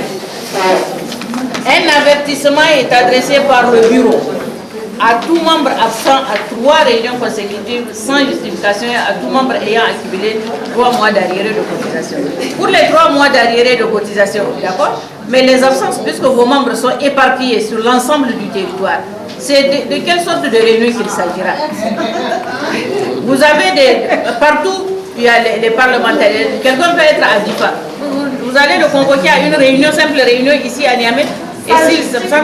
Un avertissement est adressé par le bureau à tout membre absent à 3 réunions consécutives sans justification et à tout membre ayant accumulé 3 mois d'arriérés de cotisation. Pour les 3 mois d'arriérés de cotisation, d'accord, Mais les absences, puisque vos membres sont éparpillés sur l'ensemble du territoire, c'est de quelle sorte de réunion qu'il s'agira? Vous avez partout, il y a les parlementaires. Quelqu'un peut être à Difa. Vous allez le convoquer à une réunion, simple réunion ici à Niamey. Et s'il se sent,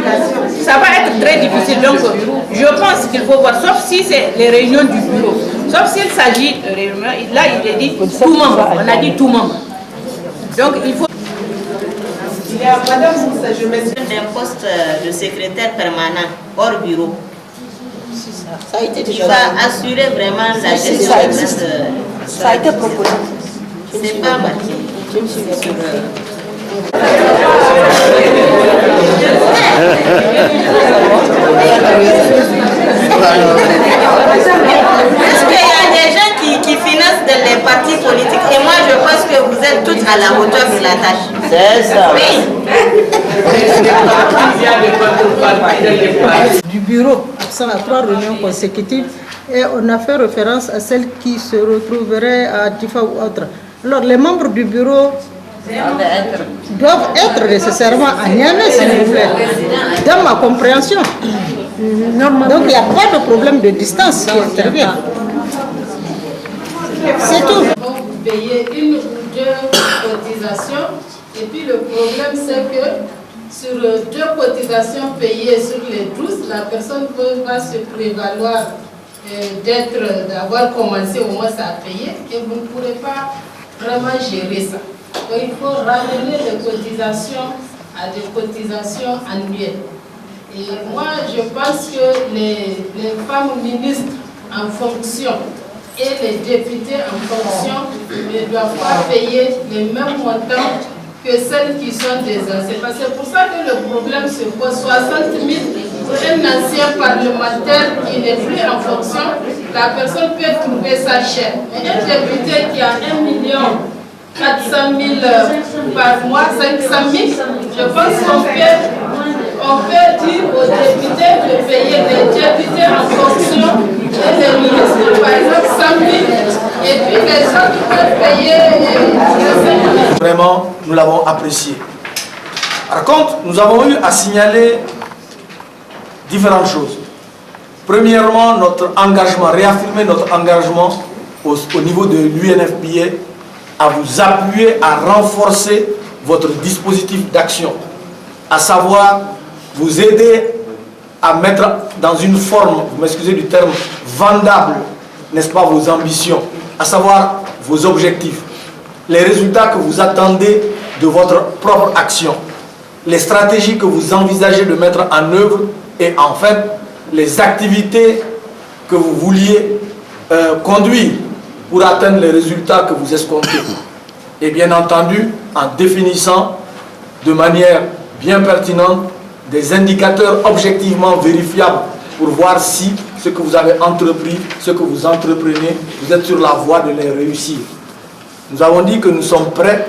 ça va être très difficile. Donc, je pense qu'il faut voir, sauf si c'est les réunions du bureau, sauf s'il s'agit de réunions, là il est dit tout membre, on a dit tout membre. Donc, il faut. Il y a Madame Moussa, je mentionne un poste de secrétaire permanent hors bureau. Ça a été déjà qui va assurer vraiment la gestion de cette. Ça a été proposé. C'est pas marqué. Est-ce qu'il y a des gens qui financent les partis politiques? Et moi, je pense que vous êtes toutes à la hauteur de la tâche. C'est ça. Oui. Du bureau, absent à 3 réunions consécutives, et on a fait référence à celles qui se retrouveraient à Difa ou autre. Alors, les membres du bureau doivent être nécessairement à Niamey, s'il vous plaît, dans ma compréhension. Donc, il n'y a pas de problème de distance qui intervient. C'est tout. Vous payez 1 ou 2 cotisations, et puis le problème c'est que sur 2 cotisations payées sur les 12, la personne va se prévaloir d'avoir commencé au moins à payer, et vous ne pourrez pas vraiment gérer ça. Donc il faut ramener les cotisations à des cotisations annuelles. Et moi, je pense que les femmes ministres en fonction et les députés en fonction ne doivent pas payer les mêmes montants que celles qui sont des anciens. C'est pour ça que le problème se pose. 60 000 pour un ancien parlementaire qui n'est plus en fonction, la personne peut trouver ça cher. Mais un député qui a 1 400 000 par mois, 500 000, je pense qu'on peut dire aux députés de payer les députés en fonction et les ministres, par exemple, 100 000, et puis les autres peuvent payer 5 000. Vraiment, nous l'avons apprécié. Par contre, nous avons eu à signaler différentes choses. Premièrement, notre engagement, réaffirmer notre engagement au niveau de l'UNFPA à vous appuyer à renforcer votre dispositif d'action, à savoir vous aider à mettre dans une forme, vous m'excusez du terme, vendable, n'est-ce pas, vos ambitions, à savoir vos objectifs, les résultats que vous attendez de votre propre action, les stratégies que vous envisagez de mettre en œuvre et en fait les activités que vous vouliez conduire pour atteindre les résultats que vous escomptez. Et bien entendu, en définissant de manière bien pertinente des indicateurs objectivement vérifiables pour voir si ce que vous avez entrepris, ce que vous entreprenez, vous êtes sur la voie de les réussir. Nous avons dit que nous sommes prêts,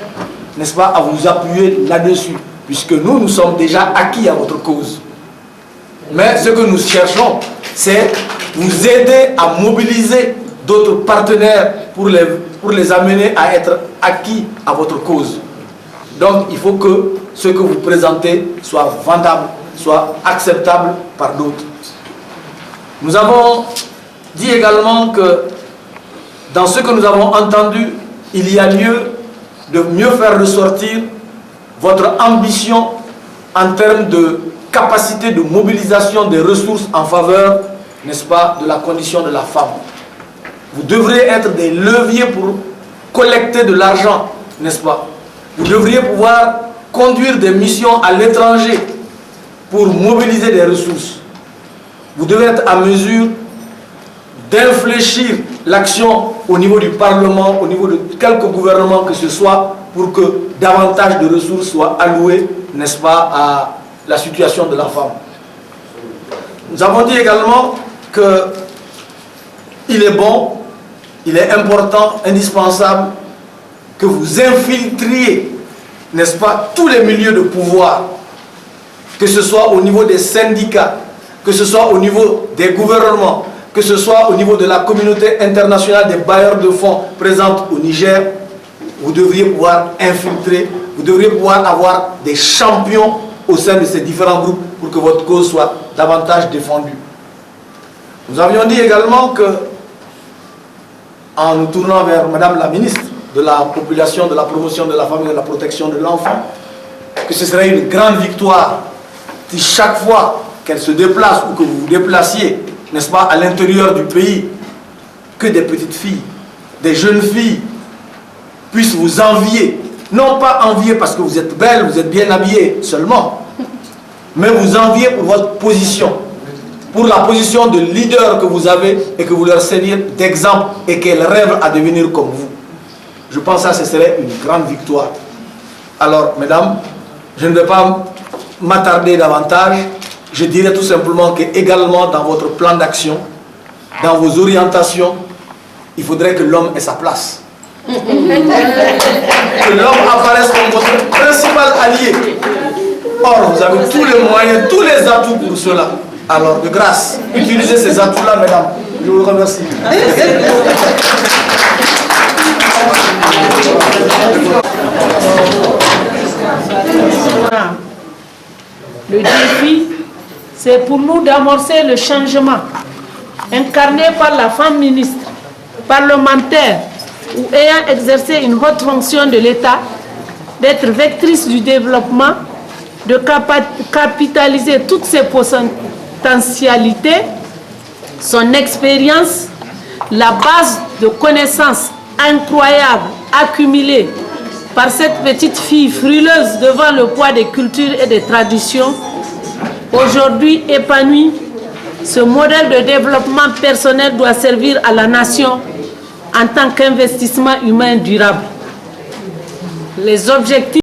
n'est-ce pas, à vous appuyer là-dessus, puisque nous sommes déjà acquis à votre cause. Mais ce que nous cherchons, c'est vous aider à mobiliser d'autres partenaires pour les amener à être acquis à votre cause. Donc il faut que ce que vous présentez soit vendable, soit acceptable par d'autres. Nous avons dit également que dans ce que nous avons entendu, il y a lieu de mieux faire ressortir votre ambition en termes de capacité de mobilisation des ressources en faveur, n'est-ce pas, de la condition de la femme. Vous devrez être des leviers pour collecter de l'argent, n'est-ce pas? Vous devriez pouvoir conduire des missions à l'étranger pour mobiliser des ressources. Vous devez être à mesure d'infléchir l'action au niveau du Parlement, au niveau de quelque gouvernement que ce soit, pour que davantage de ressources soient allouées, n'est-ce pas, à la situation de la femme. Nous avons dit également qu'il est bon, il est important, indispensable que vous infiltriez, n'est-ce pas, tous les milieux de pouvoir, que ce soit au niveau des syndicats, que ce soit au niveau des gouvernements, que ce soit au niveau de la communauté internationale des bailleurs de fonds présents au Niger, vous devriez pouvoir infiltrer, vous devriez pouvoir avoir des champions au sein de ces différents groupes pour que votre cause soit davantage défendue. Nous avions dit également que, en nous tournant vers Madame la ministre de la Population, de la Promotion de la Famille et de la Protection de l'Enfant, que ce serait une grande victoire si chaque fois qu'elle se déplace ou que vous vous déplaciez, n'est-ce pas, à l'intérieur du pays, que des petites filles, des jeunes filles puissent vous envier. Non pas envier parce que vous êtes belle, vous êtes bien habillée seulement, mais vous envier pour votre position, pour la position de leader que vous avez et que vous leur serviez d'exemple et qu'elles rêvent à devenir comme vous. Je pense que ce serait une grande victoire. Alors, mesdames, je ne vais pas m'attarder davantage. Je dirais tout simplement que également dans votre plan d'action, dans vos orientations, il faudrait que l'homme ait sa place. Que l'homme apparaisse comme votre principal allié. Or, vous avez tous les moyens, tous les atouts pour cela. Alors, de grâce, utilisez ces atouts-là, mesdames. Je vous remercie. Le défi, c'est pour nous d'amorcer le changement incarné par la femme ministre, parlementaire ou ayant exercé une haute fonction de l'État, d'être vectrice du développement, de capitaliser toutes ses potentialités, son expérience, la base de connaissances incroyables accumulées par cette petite fille frileuse devant le poids des cultures et des traditions, aujourd'hui épanouie. Ce modèle de développement personnel doit servir à la nation en tant qu'investissement humain durable. Les objectifs